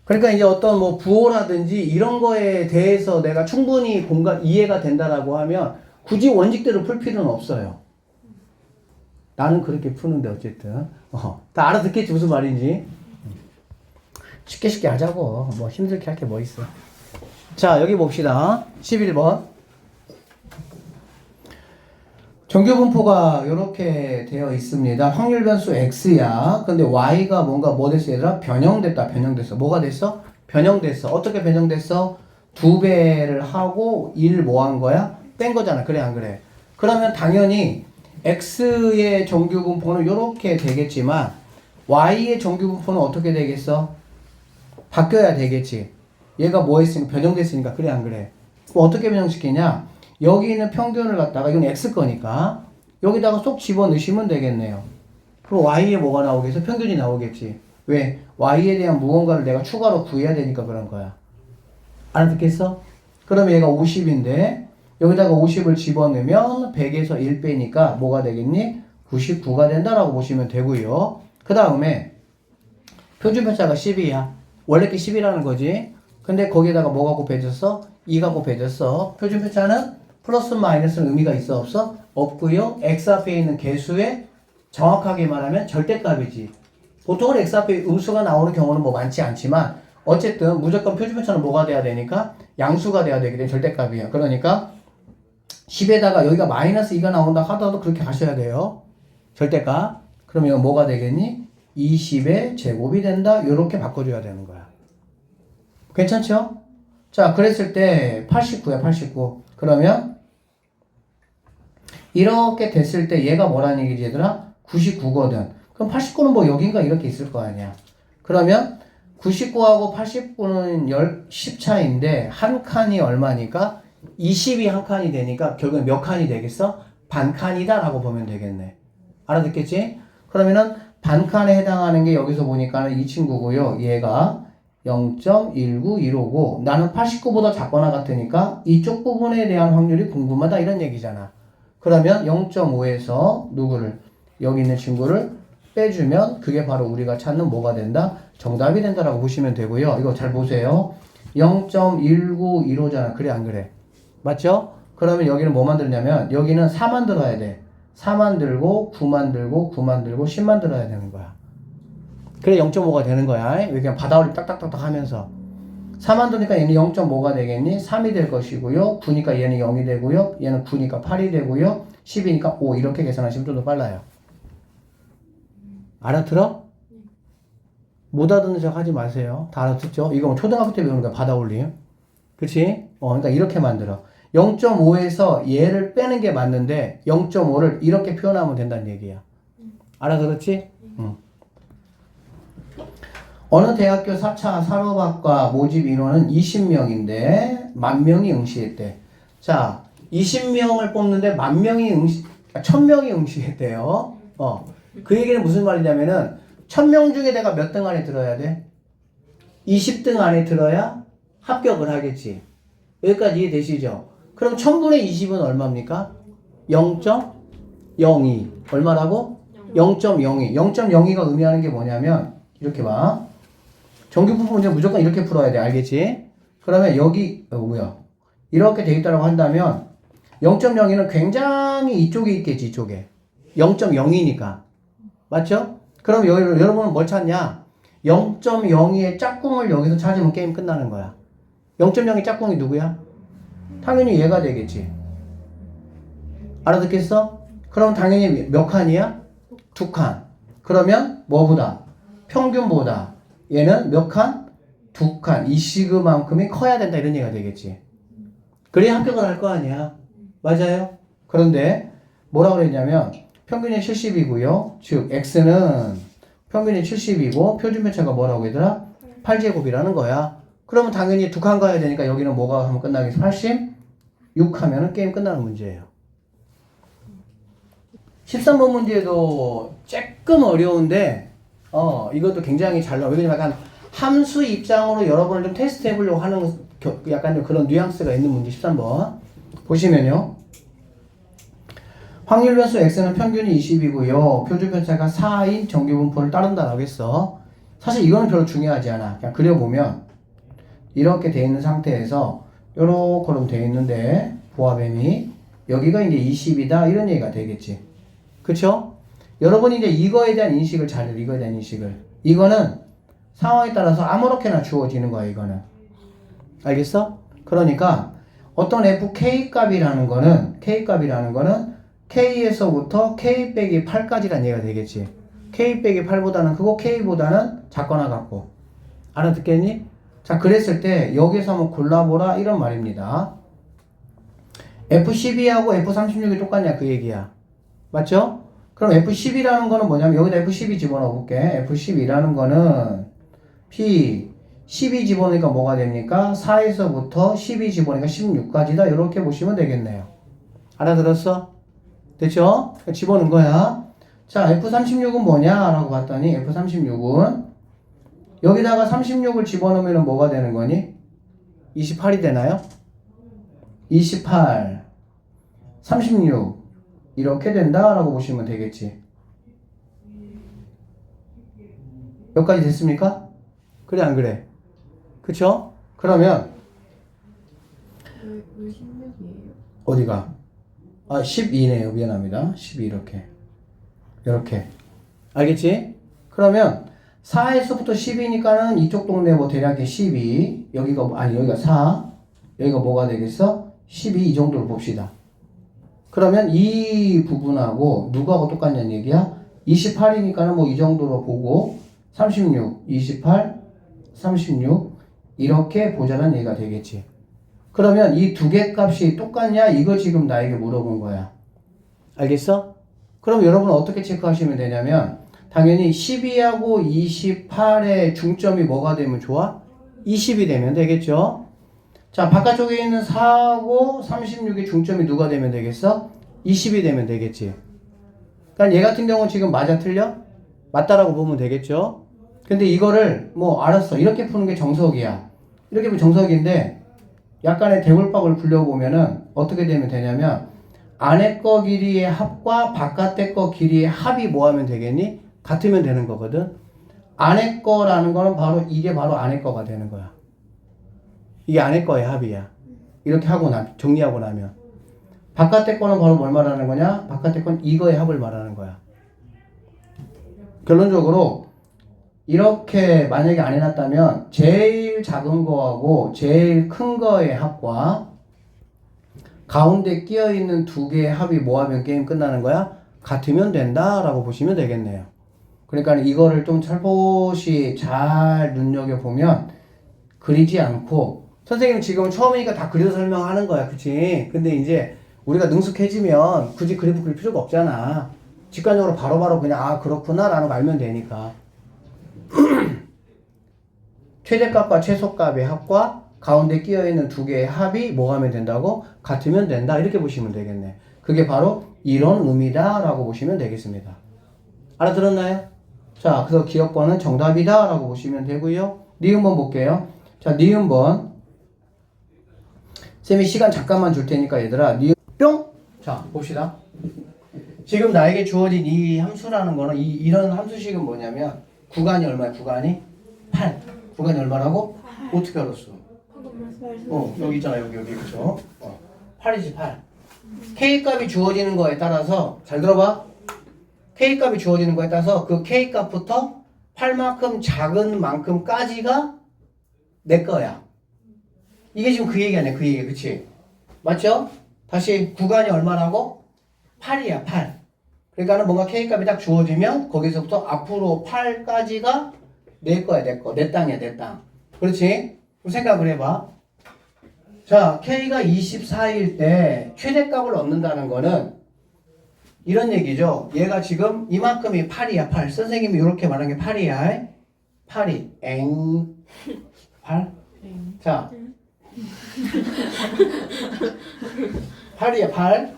그러니까 이제 어떤 뭐 부호라든지 이런 거에 대해서 내가 충분히 이해가 된다라고 하면 굳이 원칙대로 풀 필요는 없어요. 나는 그렇게 푸는데 어쨌든 다 알아듣겠지 무슨 말인지. 쉽게 하자고. 뭐 힘들게 할 게 뭐 있어. 자 여기 봅시다. 11번 정규분포가 이렇게 되어 있습니다. 확률 변수 x야. 근데 y가 뭔가 뭐 됐어 얘들아? 변형됐어. 뭐가 됐어? 변형됐어. 어떻게 변형됐어? 2배를 하고 1 뭐 한 거야? 뺀 거잖아. 그래 안 그래? 그러면 당연히 x의 정규분포는 이렇게 되겠지만 y의 정규분포는 어떻게 되겠어? 바뀌어야 되겠지. 얘가 뭐 했으니까 변형됐으니까 그래 안 그래? 그럼 어떻게 변형시키냐? 여기 있는 평균을 갖다가 이건 x 거니까 여기다가 쏙 집어넣으시면 되겠네요. 그럼 y에 뭐가 나오겠어? 평균이 나오겠지. 왜? y에 대한 무언가를 내가 추가로 구해야 되니까 그런 거야. 알아듣겠어? 그러면 얘가 50인데 여기다가 50을 집어넣으면 100에서 1 빼니까 뭐가 되겠니? 99가 된다라고 보시면 되고요. 그 다음에 표준편차가 10이야. 원래 게 10이라는 거지. 근데 거기에다가 뭐가 곱해졌어? 2가 곱해졌어. 표준편차는 플러스 마이너스는 의미가 있어 없어? 없고요. x 앞에 있는 개수의 정확하게 말하면 절대값이지. 보통은 x 앞에 음수가 나오는 경우는 뭐 많지 않지만 어쨌든 무조건 표준편차는 뭐가 돼야 되니까 양수가 돼야 되기 때문에 절대값이에요. 그러니까 10에다가 여기가 마이너스 2가 나온다 하더라도 그렇게 가셔야 돼요. 절대값. 그러면 이건 뭐가 되겠니? 20의 제곱이 된다. 이렇게 바꿔줘야 되는 거야. 괜찮죠? 자, 그랬을 때 89야, 89. 그러면 이렇게 됐을 때 얘가 뭐라는 얘기지 얘들아? 99거든. 그럼 89는 뭐 여긴가 이렇게 있을 거 아니야. 그러면 99하고 89는 10 차이인데 한 칸이 얼마니까? 20이 한 칸이 되니까 결국엔 몇 칸이 되겠어? 반 칸이다 라고 보면 되겠네. 알아듣겠지? 그러면은 반 칸에 해당하는 게 여기서 보니까는 이 친구고요. 얘가 0.19155. 나는 89보다 작거나 같으니까 이쪽 부분에 대한 확률이 궁금하다 이런 얘기잖아. 그러면 0.5에서 누구를? 여기 있는 친구를 빼주면 그게 바로 우리가 찾는 뭐가 된다? 정답이 된다라고 보시면 되고요. 이거 잘 보세요. 0.1915잖아. 그래 안 그래? 맞죠? 그러면 여기는 뭐 만들냐면 여기는 4 만들어야 돼. 4 만들고 9 만들고 9 만들고 10 만들어야 되는 거야. 그래 0.5가 되는 거야. 왜 그냥 바다올림 딱딱딱딱 하면서. 4 만드니까 얘는 0.5가 되겠니? 3이 될 것이고요. 9니까 얘는 0이 되고요. 얘는 9니까 8이 되고요. 10이니까 5 이렇게 계산하시면 좀 더 빨라요. 알아들어? 못 알아듣는 척 하지 마세요. 다 알아듣죠? 이거 뭐 초등학교 때 배우는 거야. 받아올림. 그치? 그러니까 이렇게 만들어. 0.5에서 얘를 빼는 게 맞는데 0.5를 이렇게 표현하면 된다는 얘기야. 알아들었지? 응. 어느 대학교 4차 산업학과 모집 인원은 20명인데 10,000명이 응시했대. 자, 20명을 뽑는데 1000명이 응시했대요. 그 얘기는 무슨 말이냐면은 1000명 중에 내가 몇 등 안에 들어야 돼? 20등 안에 들어야 합격을 하겠지. 여기까지 이해되시죠? 그럼 1000분의 20은 얼마입니까? 0.02. 얼마라고? 0.02. 0.02가 의미하는 게 뭐냐면 이렇게 봐. 정규분포 문제 무조건 이렇게 풀어야 돼. 알겠지? 그러면 여기 이렇게 돼 있다고 한다면 0.02는 굉장히 이쪽에 있겠지. 이쪽에. 0.02니까. 맞죠? 그럼 여러분은 뭘 찾냐? 0.02의 짝꿍을 여기서 찾으면 게임 끝나는 거야. 0.02 짝꿍이 누구야? 당연히 얘가 되겠지. 알아듣겠어? 그럼 당연히 몇 칸이야? 2칸. 그러면 뭐보다? 평균보다 얘는 몇 칸? 2칸. 이 시그만큼이 커야 된다 이런 얘기가 되겠지. 그래야 합격을 할 거 아니야. 맞아요? 그런데 뭐라고 그랬냐면 평균이 70이고요. 즉 x는 평균이 70이고 표준편차가 뭐라고 얘들아? 8제곱이라는 거야. 그러면 당연히 2칸 가야 되니까 여기는 뭐가 하면 끝나겠어? 86 하면은 게임 끝나는 문제예요. 13번 문제도 조금 어려운데 이것도 굉장히 잘 나와요. 왜냐면 약간 함수 입장으로 여러분을 좀 테스트 해보려고 하는 약간 그런 뉘앙스가 있는 문제 13번 보시면요. 확률 변수 x는 평균이 20이고요. 표준편차가 4인 정규분포를 따른다라고 했어. 사실 이거는 별로 중요하지 않아. 그냥 그려보면 이렇게 돼 있는 상태에서 요렇게 돼 있는데 보아뱀이 여기가 이제 20이다 이런 얘기가 되겠지. 그쵸? 여러분이 이제 이거에 대한 인식을 잘해. 이거에 대한 인식을. 이거는 상황에 따라서 아무렇게나 주어지는 거야. 이거는. 알겠어? 그러니까 어떤 fk 값이라는 거는 k에서부터 k 빼기 8까지란 얘기가 되겠지. k 빼기 8보다는 크고 k보다는 작거나 같고. 알아듣겠니? 자, 그랬을 때 여기서 한번 골라보라 이런 말입니다. F12하고 F36이 똑같냐 그 얘기야. 맞죠? 그럼 F10이라는 거는 뭐냐면 여기다 F12 집어넣어 볼게. F12라는 거는 P12 집어넣으니까 뭐가 됩니까? 4에서부터 12 집어넣으니까 16까지다. 이렇게 보시면 되겠네요. 알아들었어? 됐죠? 집어넣은 거야. 자, F36은 뭐냐? 라고 봤더니 F36은 여기다가 36을 집어넣으면 뭐가 되는 거니? 28이 되나요? 28, 36 이렇게 된다라고 보시면 되겠지. 여기까지 됐습니까? 그래 안 그래? 그쵸? 그러면 왜 16이에요? 어디가? 12네요. 미안합니다. 12 이렇게 알겠지? 그러면 4에서부터 10이니까는 이쪽 동네 뭐 대략의 12 여기가 4 여기가 뭐가 되겠어? 12 이 정도로 봅시다. 그러면 이 부분하고 누구하고 똑같냐는 얘기야? 28이니까는 뭐 이 정도로 보고 36, 28, 36 이렇게 보자는 얘기가 되겠지. 그러면 이 두 개 값이 똑같냐? 이거 지금 나에게 물어본 거야. 알겠어? 그럼 여러분 어떻게 체크하시면 되냐면 당연히 12하고 28의 중점이 뭐가 되면 좋아? 20이 되면 되겠죠? 자, 바깥쪽에 있는 4하고 36의 중점이 누가 되면 되겠어? 20이 되면 되겠지. 그러니까 얘 같은 경우는 지금 맞아 틀려? 맞다라고 보면 되겠죠? 근데 이거를 뭐 알았어. 이렇게 푸는 게 정석이야. 이렇게 보면 정석인데 약간의 대물박을 굴려보면은 어떻게 되면 되냐면 안에 거 길이의 합과 바깥의 거 길이의 합이 뭐 하면 되겠니? 같으면 되는 거거든. 안에 거라는 거는 이게 바로 안에 거가 되는 거야. 이게 안에 거의 합이야. 이렇게 하고 정리하고 나면. 바깥의 거는 바로 뭘 말하는 거냐? 바깥의 건 이거의 합을 말하는 거야. 결론적으로 이렇게 만약에 안 해놨다면 제일 작은 거하고 제일 큰 거의 합과 가운데 끼어있는 두 개의 합이 뭐하면 게임 끝나는 거야? 같으면 된다 라고 보시면 되겠네요. 그러니까 이거를 좀 살포시 잘 눈여겨보면 그리지 않고 선생님 지금 처음이니까 다 그려서 설명하는 거야. 그치? 근데 이제 우리가 능숙해지면 굳이 그래프 그릴 필요가 없잖아. 직관적으로 바로바로 그냥 아 그렇구나 라는 거 알면 되니까. 최대값과 최소값의 합과 가운데 끼어있는 두 개의 합이 뭐 하면 된다고? 같으면 된다. 이렇게 보시면 되겠네. 그게 바로 이런 의미다 라고 보시면 되겠습니다. 알아들었나요? 자, 그래서 기억번은 정답이다 라고 보시면 되고요. 니은번 볼게요. 자, 니은번. 쌤이 시간 잠깐만 줄 테니까 얘들아 니은 뿅! 자, 봅시다. 지금 나에게 주어진 이 함수라는 거는 이런 함수식은 뭐냐면 구간이 얼마야? 구간이 8. 구간이 얼마라고? 8. 어떻게 알았어? 여기 있잖아. 여기 그쵸? 8이지 8. K값이 주어지는 거에 따라서 잘 들어봐. K값이 주어지는 거에 따라서 그 K값부터 8만큼 작은 만큼까지가 내 거야. 이게 지금 그 얘기 아니야. 그 얘기. 그치? 맞죠? 다시 구간이 얼마라고? 8이야. 8. 그러니까는 뭔가 K값이 딱 주어지면 거기서부터 앞으로 8까지가 내 거야. 내 거. 내 땅이야. 내 땅. 그렇지? 그럼 생각을 해봐. 자, K가 24일 때 최대값을 얻는다는 거는 이런 얘기죠. 얘가 지금 이만큼이 8이야. 8. 선생님이 이렇게 말한 게 8이야. 8이. 8? 자. 8이야. 8.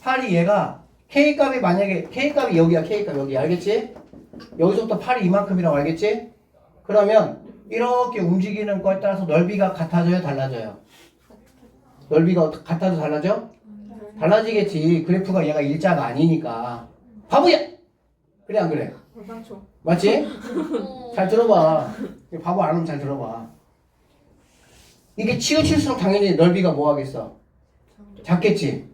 8이 얘가 K값이 만약에 K값이 여기야. K값 여기. 알겠지? 여기서부터 8이 이만큼이라고 알겠지? 그러면 이렇게 움직이는 거에 따라서 넓이가 같아져요? 달라져요? 넓이가 같아도 달라져? 달라지겠지. 그래프가 얘가 일자가 아니니까. 바보야! 그래 안 그래? 맞지? 잘 들어봐. 바보 안 하면 잘 들어봐. 이게 치우칠수록 당연히 넓이가 뭐 하겠어? 작겠지?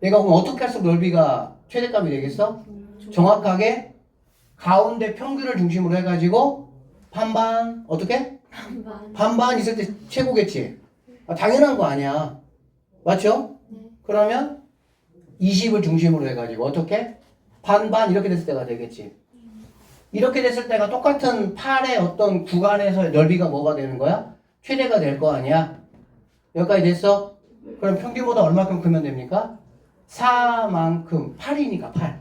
내가 그럼 어떻게 할수록 넓이가 최대값이 되겠어? 정확하게 가운데 평균을 중심으로 해가지고 반반 어떻게? 반반 있을 때 최고겠지? 당연한 거 아니야. 맞죠? 그러면 20을 중심으로 해가지고 어떻게? 반반 이렇게 됐을 때가 되겠지. 이렇게 됐을 때가 똑같은 8의 어떤 구간에서 넓이가 뭐가 되는 거야? 최대가 될 거 아니야. 여기까지 됐어? 그럼 평균보다 얼마큼 크면 됩니까? 4만큼 8이니까 8.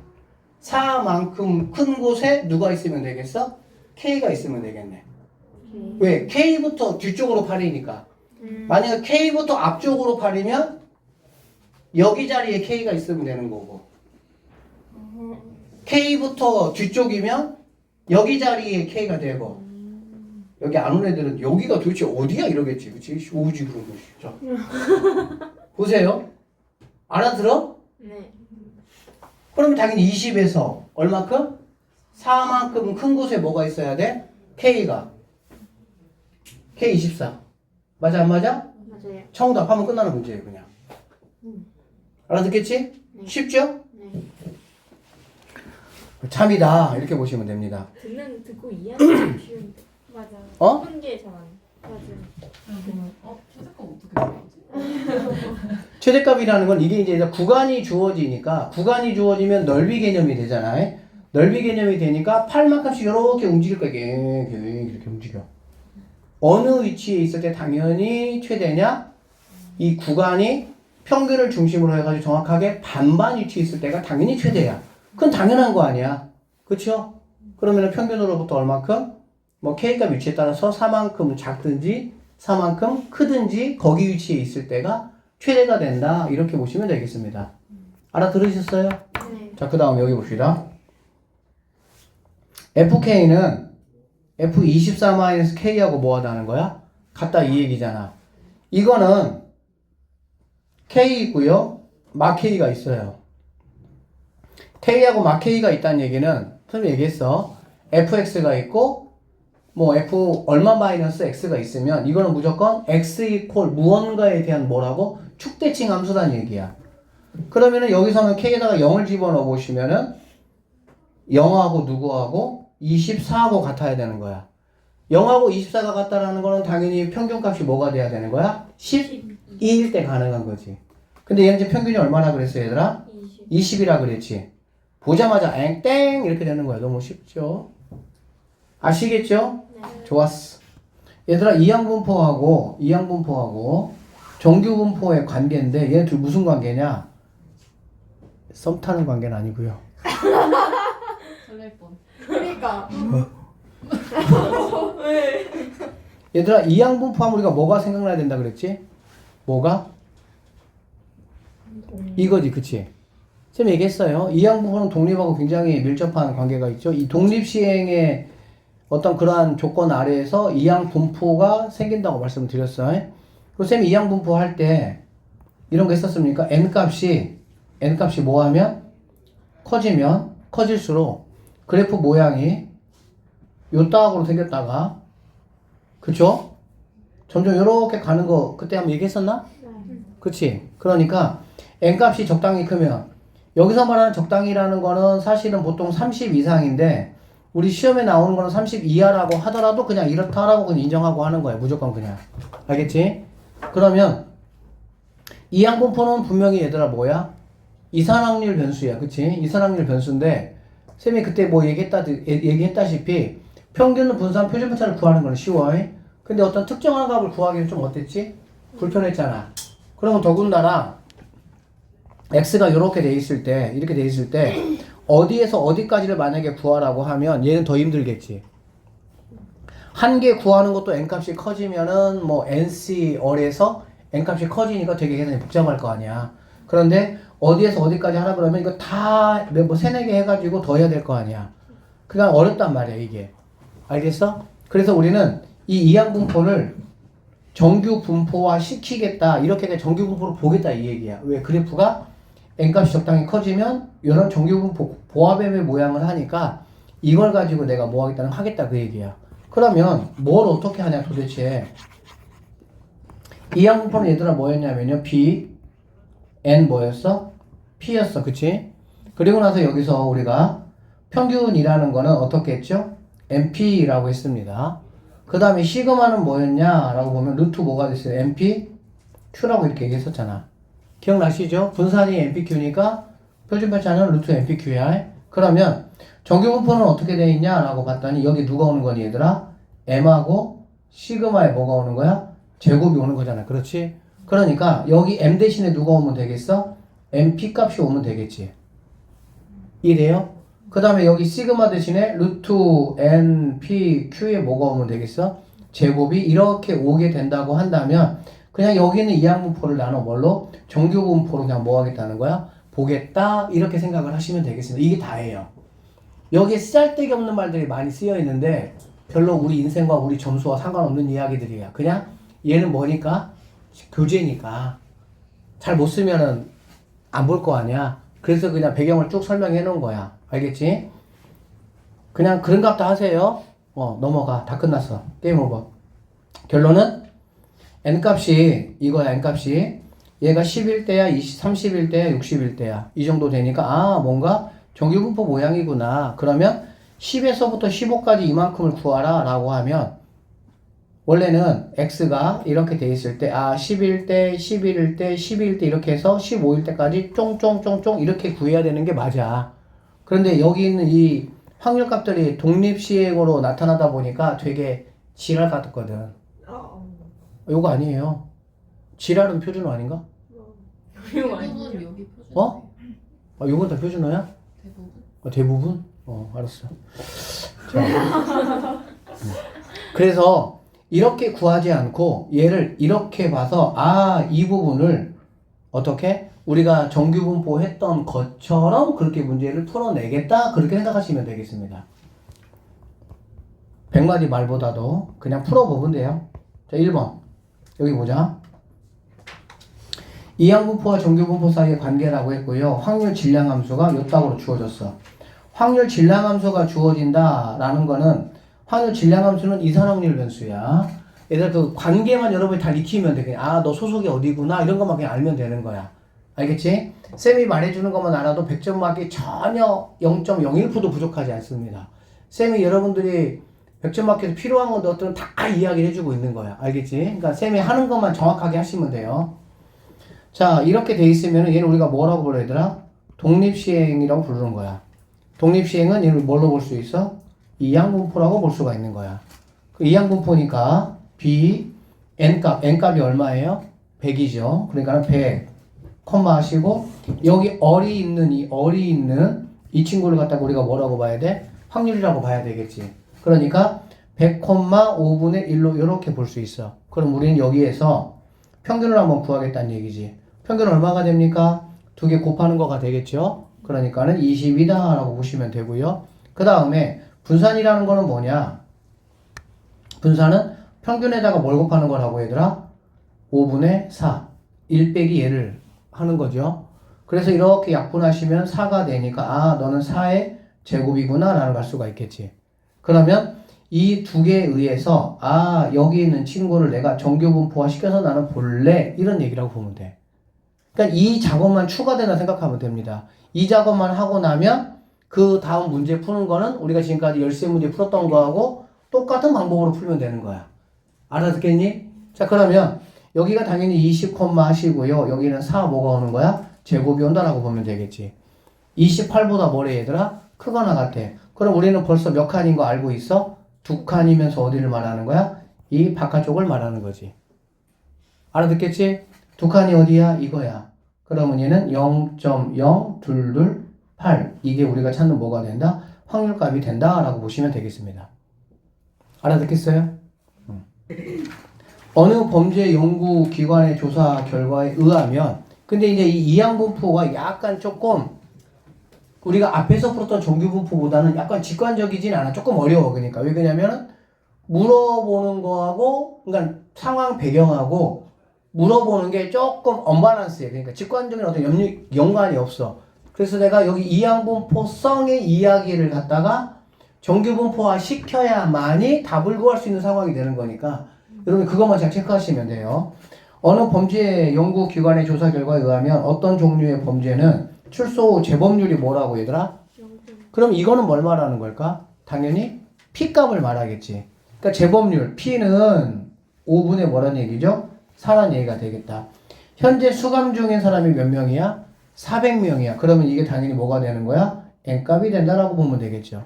4만큼 큰 곳에 누가 있으면 되겠어? K가 있으면 되겠네. 왜? K부터 뒤쪽으로 8이니까. 만약에 K부터 앞쪽으로 8이면 여기 자리에 K가 있으면 되는 거고 K부터 뒤쪽이면 여기 자리에 K가 되고 여기 안 온 애들은 여기가 도대체 어디야 이러겠지. 그치? 오지 그런 거 진짜. 보세요. 알아들어? 네. 그러면 당연히 20에서 얼마큼? 4만큼 큰 곳에 뭐가 있어야 돼? K가. K24. 맞아 안 맞아? 맞아요. 정답 하면 끝나는 문제예요 그냥. 알아듣겠지? 네. 쉽죠? 네. 참이다 이렇게 보시면 됩니다. 듣고 이해하는 게 쉬운데. 맞아. 어? 푸는 게 잘 안. 맞아. 최저가 어떻게 되지? 최대값이라는 건 이게 이제 구간이 주어지니까 구간이 주어지면 넓이 개념이 되잖아요. 넓이 개념이 되니까 8만큼씩 이렇게 움직일 거야. 이렇게 움직여. 어느 위치에 있을 때 당연히 최대냐? 이 구간이 평균을 중심으로 해가지고 정확하게 반반 위치에 있을 때가 당연히 최대야. 그건 당연한 거 아니야. 그쵸? 그러면 평균으로부터 얼만큼? 뭐 K값 위치에 따라서 4만큼 작든지 4만큼 크든지 거기 위치에 있을 때가 최대가 된다. 이렇게 보시면 되겠습니다. 알아들으셨어요? 네. 자, 그 다음 여기 봅시다. FK는 F24-K하고 뭐 하다는 거야? 같다 이 얘기잖아. 이거는 K 있고요. 마K가 있어요. K하고 마K가 있다는 얘기는 선생님 얘기했어. FX가 있고 뭐 F 얼마 마이너스 X가 있으면 이거는 무조건 X 이퀄 무언가에 대한 뭐라고? 축대칭 함수란 얘기야. 그러면은 여기서는 K에다가 0을 집어넣어 보시면은 0하고 누구하고 24하고 같아야 되는 거야. 0하고 24가 같다라는 거는 당연히 평균값이 뭐가 돼야 되는 거야? 12일 때 가능한 거지. 근데 얘는 이제 평균이 얼마나 그랬어 얘들아? 20이라 그랬지. 보자마자 땡 이렇게 되는 거야. 너무 쉽죠? 아시겠죠? 네. 좋았어. 얘들아 이항분포하고 정규분포의 관계인데 얘는 둘 무슨 관계냐? 썸 타는 관계는 아니고요. 설렐 뻔. 그러니까. 얘들아 이항분포하면 우리가 뭐가 생각나야 된다 그랬지? 뭐가? 이거지 그치? 쌤 얘기했어요. 이항분포는 독립하고 굉장히 밀접한 관계가 있죠. 이 독립시행의 어떤 그러한 조건 아래에서 이항분포가 생긴다고 말씀을 드렸어요. 그리고 쌤이 이항분포 할 때 이런 거 했었습니까? n값이 뭐 하면? 커지면 커질수록 그래프 모양이 요 따구로 생겼다가 그쵸? 점점 요렇게 가는 거 그때 한번 얘기했었나? 그치? 그러니까 n값이 적당히 크면 여기서 말하는 적당히라는 거는 사실은 보통 30 이상인데 우리 시험에 나오는 거는 30 이하라고 하더라도 그냥 이렇다라고 그냥 인정하고 하는 거야. 무조건 그냥. 알겠지? 그러면 이항분포는 분명히 얘들아 뭐야? 이산확률 변수야. 그치? 이산확률 변수인데 쌤이 그때 뭐 얘기했다시피 평균 분산 표준 편차를 구하는 건 쉬워. 근데 어떤 특정한 값을 구하기는 좀 어땠지? 불편했잖아. 그러면 더군다나 x가 이렇게 돼 있을 때 어디에서 어디까지를 만약에 구하라고 하면 얘는 더 힘들겠지. 한 개 구하는 것도 n값이 커지면은 뭐 nC얼에서 n값이 커지니까 되게 계산이 복잡할 거 아니야. 그런데 어디에서 어디까지 하라 그러면 이거 다 뭐 세네 개 해가지고 더 해야 될 거 아니야. 그냥 어렵단 말이야 이게. 알겠어? 그래서 우리는 이 이항분포를 정규 분포화 시키겠다. 이렇게 그냥 정규 분포를 보겠다 이 얘기야. 왜? 그래프가 n값이 적당히 커지면 이런 정규 분포 보합의 모양을 하니까 이걸 가지고 내가 뭐 하겠다는 하겠다 그 얘기야. 그러면 뭘 어떻게 하냐 도대체. 이항분포는 얘들아 뭐였냐면요. b n 뭐였어? p였어. 그치? 그리고 나서 여기서 우리가 평균이라는 거는 어떻게 했죠? np라고 했습니다. 그 다음에 시그마는 뭐였냐 라고 보면 루트 뭐가 됐어요? np q라고 이렇게 얘기했었잖아. 기억나시죠? 분산이 npq니까 표준편차는 루트 npq야. 그러면 정규분포는 어떻게 돼 있냐 라고 봤더니 여기 누가 오는 거니 얘들아? m하고 시그마에 뭐가 오는 거야? 제곱이 오는 거잖아. 그렇지? 그러니까 여기 m 대신에 누가 오면 되겠어? np 값이 오면 되겠지. 이래요? 그 다음에 여기 시그마 대신에 루트 npq에 뭐가 오면 되겠어? 제곱이 이렇게 오게 된다고 한다면 그냥 여기는 이항분포를 나눠 뭘로? 정규분포로 그냥 뭐 하겠다는 거야? 보겠다 이렇게 생각을 하시면 되겠습니다. 이게 다예요. 여기에 쓸데기 없는 말들이 많이 쓰여 있는데 별로 우리 인생과 우리 점수와 상관없는 이야기들이야. 그냥 얘는 뭐니까? 교재니까 잘 못 쓰면은 안 볼 거 아니야. 그래서 그냥 배경을 쭉 설명해 놓은 거야. 알겠지? 그냥 그런 값도 하세요. 넘어가. 다 끝났어. 게임 오버. 결론은 n값이 이거야. n값이 얘가 11대야 31대야 61대야 이 정도 되니까 뭔가 정규분포 모양이구나. 그러면 10에서부터 15까지 이만큼을 구하라 라고 하면 원래는 x가 이렇게 돼 있을 때 11대 11일 때 12일 때 이렇게 해서 15일 때까지 쫑쫑쫑쫑 이렇게 구해야 되는 게 맞아. 그런데 여기 있는 이 확률값들이 독립시행으로 나타나다 보니까 되게 지랄 같았거든. 요거 아니에요. 지랄은 표준어 아닌가? 대부분 여기 표준. 요건 다 표준어야? 대부분. 대부분? 알았어. 자, 그래서 이렇게 구하지 않고 얘를 이렇게 봐서 이 부분을 어떻게? 우리가 정규분포 했던 것처럼 그렇게 문제를 풀어내겠다 그렇게 생각하시면 되겠습니다. 100마디 말보다도 그냥 풀어보면 돼요. 자 1번 여기 보자. 이항분포와 정규분포 사이의 관계라고 했고요. 확률 질량함수가 요따구로 주어졌어. 확률 질량함수가 주어진다라는 거는 확률 질량함수는 이산확률 변수야. 얘들 그 관계만 여러분이 다 익히면 돼. 그냥 너 소속이 어디구나 이런 것만 그냥 알면 되는 거야. 알겠지? 쌤이 말해주는 것만 알아도 100점 맞기 전혀 0.01%도 부족하지 않습니다. 쌤이 여러분들이 100점 맞게서 필요한 것들은 다 이야기를 해주고 있는 거야. 알겠지? 그러니까 쌤이 하는 것만 정확하게 하시면 돼요. 자, 이렇게 돼 있으면 얘는 우리가 뭐라고 불러야 되나? 독립시행이라고 부르는 거야. 독립시행은 얘를 뭘로 볼 수 있어? 이항분포라고 볼 수가 있는 거야. 그 이항분포니까 B, N값, N값이 얼마예요? 100이죠. 그러니까 100, 컴마 하시고 여기 얼이 있는 이 친구를 갖다가 우리가 뭐라고 봐야 돼? 확률이라고 봐야 되겠지. 그러니까 100, 5분의 1로 이렇게 볼 수 있어. 그럼 우리는 여기에서 평균을 한번 구하겠다는 얘기지. 평균은 얼마가 됩니까? 두 개 곱하는 거가 되겠죠. 그러니까는 20이다 라고 보시면 되고요. 그 다음에 분산이라는 거는 뭐냐? 분산은 평균에다가 뭘 곱하는 거라고 얘들아? 5분의 4. 1 빼기 얘를 하는 거죠. 그래서 이렇게 약분하시면 4가 되니까 아 너는 4의 제곱이구나 라는 걸 알 수가 있겠지. 그러면 이 두 개에 의해서 아 여기 있는 친구를 내가 정규분포화 시켜서 나는 볼래 이런 얘기라고 보면 돼. 그러니까 이 작업만 추가된다 생각하면 됩니다. 이 작업만 하고 나면 그 다음 문제 푸는 거는 우리가 지금까지 열세 문제 풀었던 거하고 똑같은 방법으로 풀면 되는 거야. 알아듣겠니? 자 그러면 여기가 당연히 20, 하시고요. 여기는 4 뭐가 오는 거야? 제곱이 온다라고 보면 되겠지. 28보다 뭐래 얘들아? 크거나 같아. 그럼 우리는 벌써 몇 칸인 거 알고 있어? 2칸이면서 어디를 말하는 거야? 이 바깥쪽을 말하는 거지. 알아듣겠지? 2칸이 어디야? 이거야. 그러면 얘는 0.0228 이게 우리가 찾는 뭐가 된다? 확률값이 된다라고 보시면 되겠습니다. 알아듣겠어요? 어느 범죄 연구기관의 조사 결과에 의하면 근데 이제 이 이항분포가 약간 조금 우리가 앞에서 풀었던 정규분포보다는 약간 직관적이진 않아. 조금 어려워. 그러니까 왜 그러냐면 물어보는 거하고 그러니까 상황 배경하고 물어보는 게 조금 언밸런스해. 그러니까 직관적인 어떤 연관이 없어. 그래서 내가 여기 이항분포성의 이야기를 갖다가 정규분포화 시켜야만이 답을 구할 수 있는 상황이 되는 거니까 여러분 그것만 잘 체크하시면 돼요. 어느 범죄 연구기관의 조사 결과에 의하면 어떤 종류의 범죄는 출소 후 재범률이 뭐라고 얘들아? 그럼 이거는 뭘 말하는 걸까? 당연히 P값을 말하겠지. 그러니까 재범률 P는 5분의 뭐란 얘기죠? 4란 얘기가 되겠다. 현재 수감 중인 사람이 몇 명이야? 400명이야. 그러면 이게 당연히 뭐가 되는 거야? N값이 된다라고 보면 되겠죠.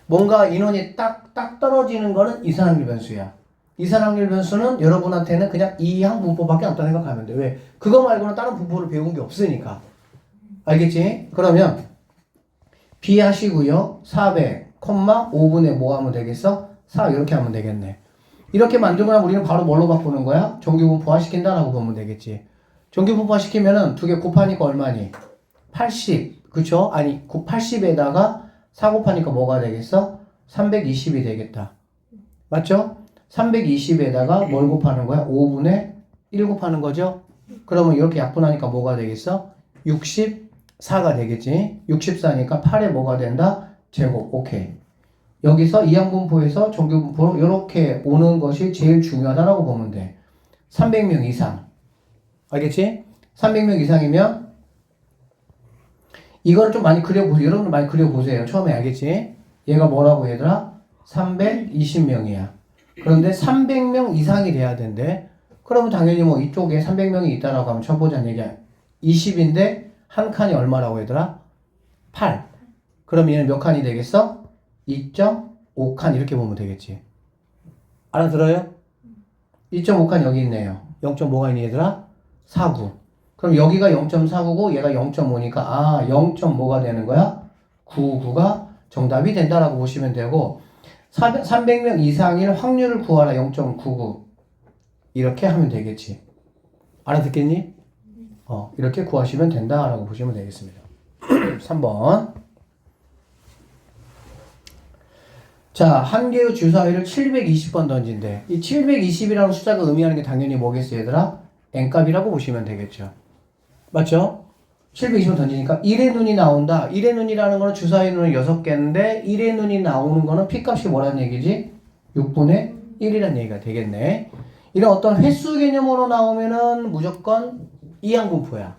뭔가 인원이 딱 떨어지는 거는 이산확률 변수야. 이산확률 변수는 여러분한테는 그냥 이항분포밖에 없다 생각하면 돼. 왜? 그거 말고는 다른 분포를 배운 게 없으니까. 알겠지? 그러면 B 하시고요. 400, 5분의 뭐 하면 되겠어? 4 이렇게 하면 되겠네. 이렇게 만들고 나면 우리는 바로 뭘로 바꾸는 거야? 정규분포화 시킨다라고 보면 되겠지. 정규분포화 시키면은 두 개 곱하니까 얼마니? 80. 그쵸? 아니 80에다가 4 곱하니까 뭐가 되겠어? 320이 되겠다. 맞죠? 320에다가 뭘 곱하는 거야? 5분의 1 곱하는 거죠? 그러면 이렇게 약분하니까 뭐가 되겠어? 64가 되겠지. 64니까 8에 뭐가 된다? 제곱. 오케이. 여기서 이항분포에서 정규분포로 이렇게 오는 것이 제일 중요하다라고 보면 돼. 300명 이상. 알겠지? 300명 이상이면 이거를 좀 많이 그려보세요. 여러분들 많이 그려보세요. 처음에 알겠지? 얘가 뭐라고 얘들아? 320명이야. 그런데 300명 이상이 돼야 된대. 그러면 당연히 뭐 이쪽에 300명이 있다라고 하면 쳐보자는 얘기야. 20인데 한 칸이 얼마라고 얘들아? 8. 그럼 얘는 몇 칸이 되겠어? 2.5칸 이렇게 보면 되겠지. 알아들어요? 2.5칸 여기 있네요. 0.5가 있니 얘들아? 49. 그럼 여기가 0.49고 얘가 0.5니까 아 0.5가 되는 거야? 99가 정답이 된다라고 보시면 되고 300명 이상일 확률을 구하라 0.99 이렇게 하면 되겠지. 알아듣겠니? 이렇게 구하시면 된다라고 보시면 되겠습니다. 3번. 자, 한 개의 주사위를 720번 던진대. 이 720이라는 숫자가 의미하는 게 당연히 뭐겠어, 얘들아? N값이라고 보시면 되겠죠. 맞죠? 720번 던지니까 1의 눈이 나온다. 1의 눈이라는 거는 주사위 눈은 6개인데 1의 눈이 나오는 거는 P값이 뭐라는 얘기지? 6분의 1이라는 얘기가 되겠네. 이런 어떤 횟수 개념으로 나오면은 무조건 이항분포야.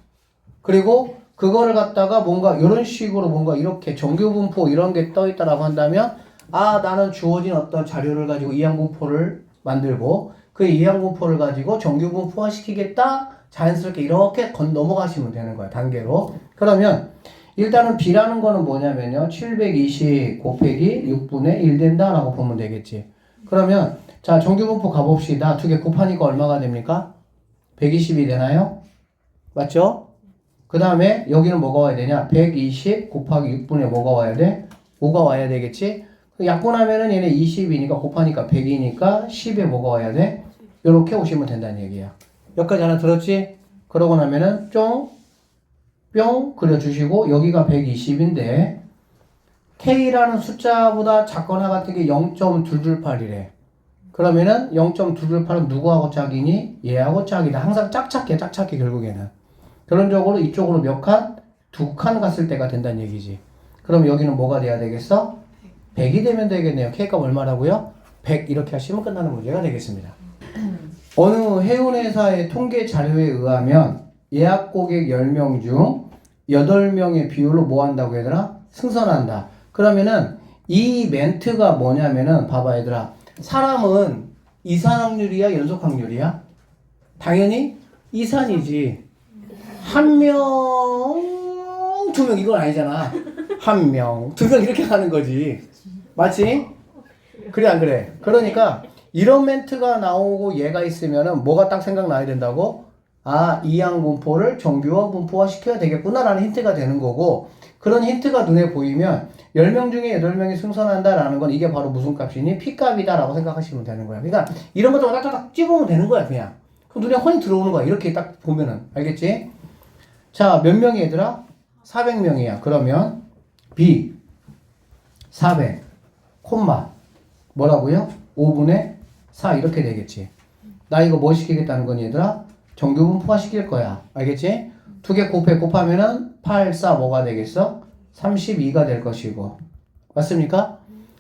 그리고 그거를 갖다가 뭔가 이런 식으로 뭔가 이렇게 정규분포 이런 게 떠 있다라고 한다면 나는 주어진 어떤 자료를 가지고 이항분포를 만들고 그 이항분포를 가지고 정규분포화 시키겠다. 자연스럽게 이렇게 넘어가시면 되는 거예요. 단계로. 그러면 일단은 B라는 거는 뭐냐면요. 720 곱하기 6분의 1 된다라고 보면 되겠지. 그러면 자 정규분포 가봅시다. 두 개 곱하니까 얼마가 됩니까? 120이 되나요? 맞죠? 그 다음에 여기는 뭐가 와야 되냐? 120 곱하기 6분의 뭐가 와야 돼? 5가 와야 되겠지? 약분하면은 얘네 20이니까 곱하니까 100이니까 10에 뭐가 와야 돼? 요렇게 오시면 된다는 얘기야. 여기까지 하나 들었지? 그러고 나면은 뿅 그려주시고 여기가 120인데 K라는 숫자보다 작거나 같은 게 0.228이래. 그러면은 0.228은 누구하고 짝이니? 얘하고 짝이다. 항상 짝짝해 결국에는. 결론적으로 이쪽으로 몇 칸? 2칸 갔을 때가 된다는 얘기지. 그럼 여기는 뭐가 돼야 되겠어? 100이 되면 되겠네요. K값 얼마라고요? 100 이렇게 하시면 끝나는 문제가 되겠습니다. 어느 해운회사의 통계 자료에 의하면 예약 고객 10명 중 8명의 비율로 뭐 한다고 얘들아? 승선한다. 그러면은 이 멘트가 뭐냐면은 봐봐 얘들아. 사람은 이산 확률이야 연속 확률이야? 당연히 이산이지. 한 명, 2명 이건 아니잖아. 한 명, 2명 이렇게 가는 거지. 맞지? 그래 안 그래? 그러니까 이런 멘트가 나오고 얘가 있으면은 뭐가 딱 생각나야 된다고? 이항분포를 정규화 분포화 시켜야 되겠구나라는 힌트가 되는 거고 그런 힌트가 눈에 보이면 10명 중에 8명이 승선한다라는 건 이게 바로 무슨 값이니? P값이다라고 생각하시면 되는 거야. 그러니까 이런 것도 딱딱딱 찝으면 되는 거야 그냥. 그럼 눈에 훤히 들어오는 거야. 이렇게 딱 보면은. 알겠지? 자, 몇 명이 얘들아? 400명이야. 그러면 B 400 콤마 뭐라고요? 5분의 4 이렇게 되겠지. 나 이거 뭐 시키겠다는 건 얘들아? 정규분포화 시킬 거야. 알겠지? 두 개 곱하면은 8, 4 뭐가 되겠어? 32가 될 것이고. 맞습니까?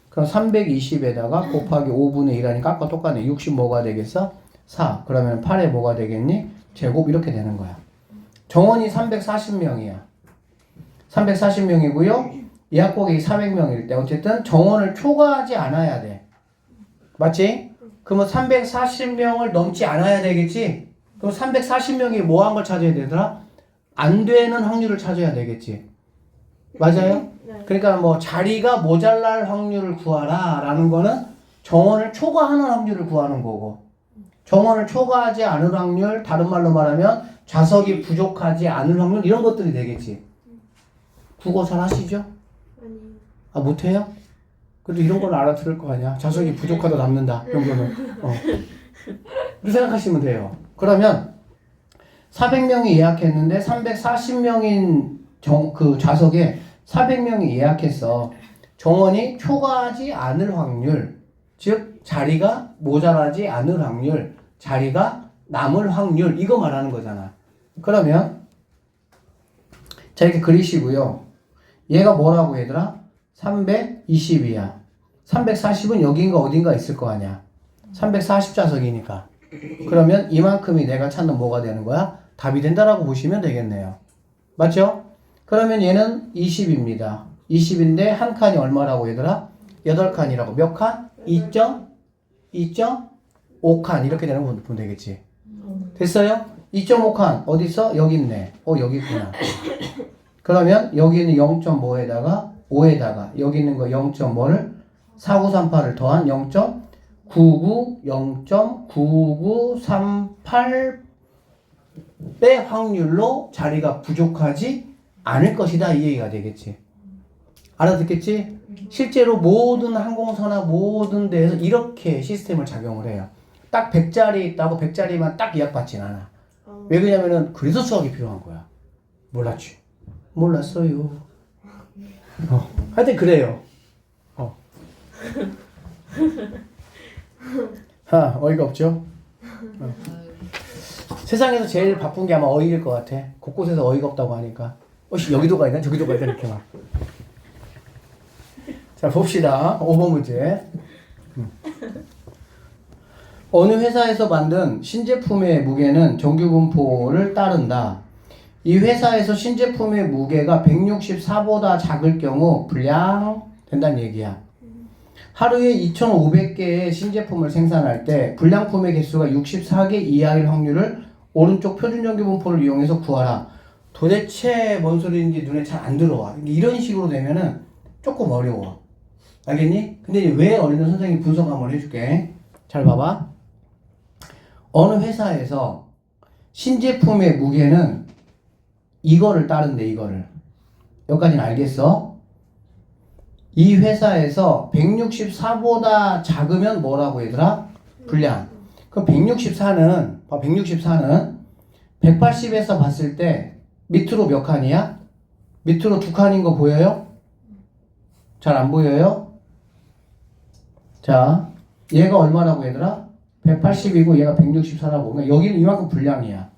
그럼 320에다가 곱하기 5분의 1하니까 아까 똑같네. 60 뭐가 되겠어? 4. 그러면 8에 뭐가 되겠니? 제곱 이렇게 되는 거야. 정원이 340명이야. 340명이고요. 예약 고객이 400명일 때 어쨌든 정원을 초과하지 않아야 돼. 맞지? 그러면 340명을 넘지 않아야 되겠지? 그럼 340명이 뭐 한 걸 찾아야 되더라? 안 되는 확률을 찾아야 되겠지. 맞아요? 네. 그러니까 뭐 자리가 모자랄 확률을 구하라 라는 거는 정원을 초과하는 확률을 구하는 거고 정원을 초과하지 않을 확률, 다른 말로 말하면 좌석이 부족하지 않을 확률 이런 것들이 되겠지. 국어 잘 하시죠? 아니. 못해요? 그래도 이런 건 알아들을 거 아니야. 좌석이 부족하다 남는다. 이런 거는. 그렇게 생각하시면 돼요. 그러면 400명이 예약했는데 340명인 그 좌석에 400명이 예약했어. 정원이 초과하지 않을 확률, 즉 자리가 모자라지 않을 확률, 자리가 남을 확률 이거 말하는 거잖아. 그러면 자 이렇게 그리시고요. 얘가 뭐라고 얘들아? 320이야. 340은 여긴가 어딘가 있을 거 아니야. 340좌석이니까. 그러면 이만큼이 내가 찾는 뭐가 되는 거야? 답이 된다라고 보시면 되겠네요. 맞죠? 그러면 얘는 20입니다. 20인데 한 칸이 얼마라고 얘들아? 8칸이라고. 몇 칸? 2.5칸 이렇게 되는 거 보면 되겠지. 됐어요? 2.5칸 어디 있어? 여기 있네. 여기 있구나. 그러면 여기는 0.5에다가 5에다가 여기 있는 거 0.5를 4938을 더한 0.9938의 확률로 자리가 부족하지 않을 것이다 이 얘기가 되겠지. 알아듣겠지? 실제로 모든 항공사나 모든 데에서 이렇게 시스템을 작용을 해요. 딱 100자리 있다고 100자리만 딱 예약받진 않아. 왜 그러냐면은 그래서 수학이 필요한 거야. 몰랐지? 몰랐어요. 하여튼 그래요. 어이가 없죠? 세상에서 제일 바쁜 게 아마 어이일 것 같아. 곳곳에서 어이가 없다고 하니까. 여기도 가야 돼? 저기도 가야 돼? 이렇게 막. 자, 봅시다. 5번 문제. 어느 회사에서 만든 신제품의 무게는 정규분포를 따른다. 이 회사에서 신제품의 무게가 164보다 작을 경우 불량 된다는 얘기야. 하루에 2,500개의 신제품을 생산할 때 불량품의 개수가 64개 이하일 확률을 오른쪽 표준전기분포를 이용해서 구하라. 도대체 뭔 소리인지 눈에 잘 안 들어와. 이런 식으로 되면은 조금 어려워. 알겠니? 근데 이제 왜 어려운지 선생님이 분석 한번 해줄게. 잘 봐봐. 어느 회사에서 신제품의 무게는 이거를 따른대, 이거를. 여기까지는 알겠어? 이 회사에서 164보다 작으면 뭐라고 얘들아? 불량. 그럼 164는 180에서 봤을 때 밑으로 몇 칸이야? 밑으로 2칸인 거 보여요? 잘 안 보여요? 자, 얘가 얼마라고 얘들아? 180이고 얘가 164라고. 그러니까 여기는 이만큼 불량이야.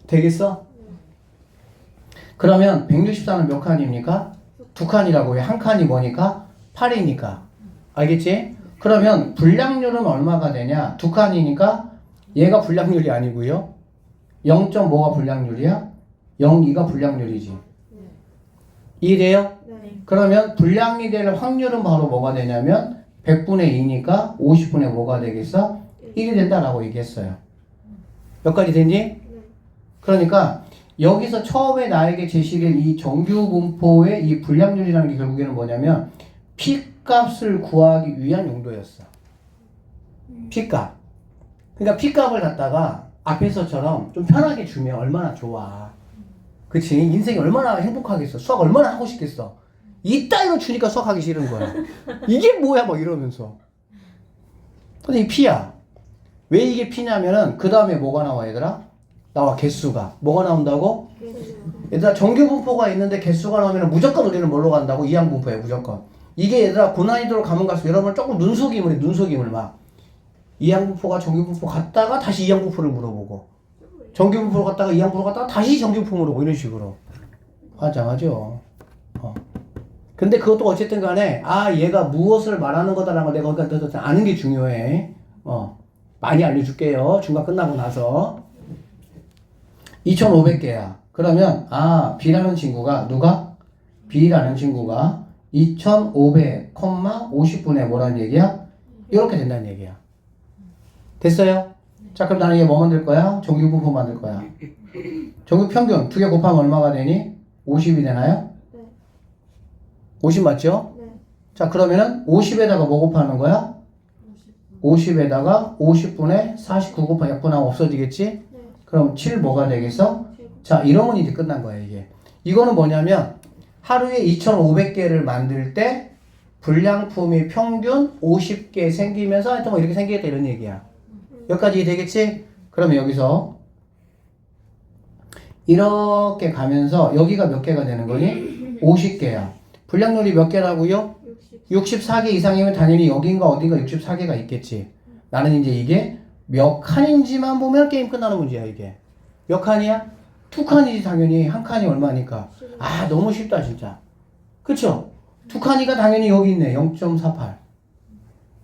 되겠어? 그러면 164는 몇 칸입니까? 2칸이라고 해. 한 칸이 뭐니까? 8이니까. 알겠지? 그러면 불량률은 얼마가 되냐? 2칸이니까 얘가 불량률이 아니고요. 0.5가 불량률이야? 0.2가 불량률이지. 이해돼요? 네. 그러면 불량이 될 확률은 바로 뭐가 되냐면 100분의 2니까 50분의 뭐가 되겠어? 1이 된다라고 얘기했어요. 여기까지 됐니? 그러니까 여기서 처음에 나에게 제시된 이 정규분포의 이 불량률이라는 게 결국에는 뭐냐면 P값을 구하기 위한 용도였어. P값. 그러니까 P값을 갖다가 앞에서처럼 좀 편하게 주면 얼마나 좋아. 그치? 인생이 얼마나 행복하겠어. 수학 얼마나 하고 싶겠어. 이따위로 주니까 수학하기 싫은 거야. 이게 뭐야 막 이러면서. 근데 이 P야. 왜 이게 P냐면은 그 다음에 뭐가 나와 얘들아? 나와 개수가. 뭐가 나온다고? 얘들아 정규분포가 있는데 개수가 나오면 무조건 우리는 뭘로 간다고? 이항분포야 무조건. 이게 얘들아 고난이도로 가면 갈수록 여러분 조금 눈속임을 막 이항분포가 정규분포 갔다가 다시 이항분포를 물어보고 정규분포로 갔다가 이항분포로 갔다가 다시 정규분포 물어보고 이런 식으로 환장하죠. 근데 그것도 어쨌든 간에 얘가 무엇을 말하는 거다라는 걸 내가 거기까지 아는 게 중요해. 많이 알려줄게요. 중간 끝나고 나서 2,500개야. 그러면 B라는 친구가 누가? B라는 친구가 2,500, 50분의 뭐라는 얘기야? 이렇게 된다는 얘기야. 됐어요? 자 그럼 나는 얘 뭐 만들 거야? 정규분포 만들 거야. 정규평균 2개 곱하면 얼마가 되니? 50이 되나요? 네. 50 맞죠? 네. 자 그러면은 50에다가 뭐 곱하는 거야? 50에다가 50분의 49 곱하기 약분하면 없어지겠지? 네. 그럼 7 뭐가 되겠어? 자 이러면 이제 끝난 거야 이게. 이거는 뭐냐면 하루에 2,500개를 만들 때 불량품이 평균 50개 생기면서 하여튼 뭐 이렇게 생기겠다 이런 얘기야. 여기까지 되겠지? 그러면 여기서 이렇게 가면서 여기가 몇 개가 되는 거니? 50개야. 불량률이 몇 개라고요? 64개 이상이면 당연히 여긴가 어딘가 64개가 있겠지. 나는 이제 이게 몇 칸인지만 보면 게임 끝나는 문제야 이게. 몇 칸이야? 2칸이지 당연히. 한 칸이 얼마니까. 너무 쉽다 진짜. 그쵸? 2칸이가 당연히 여기 있네. 0.48.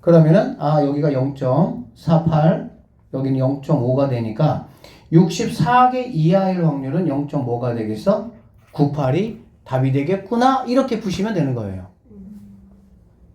그러면은 여기가 0.48 여기는 0.5가 되니까 64개 이하일 확률은 0.5가 되겠어? 98이 답이 되겠구나. 이렇게 푸시면 되는 거예요.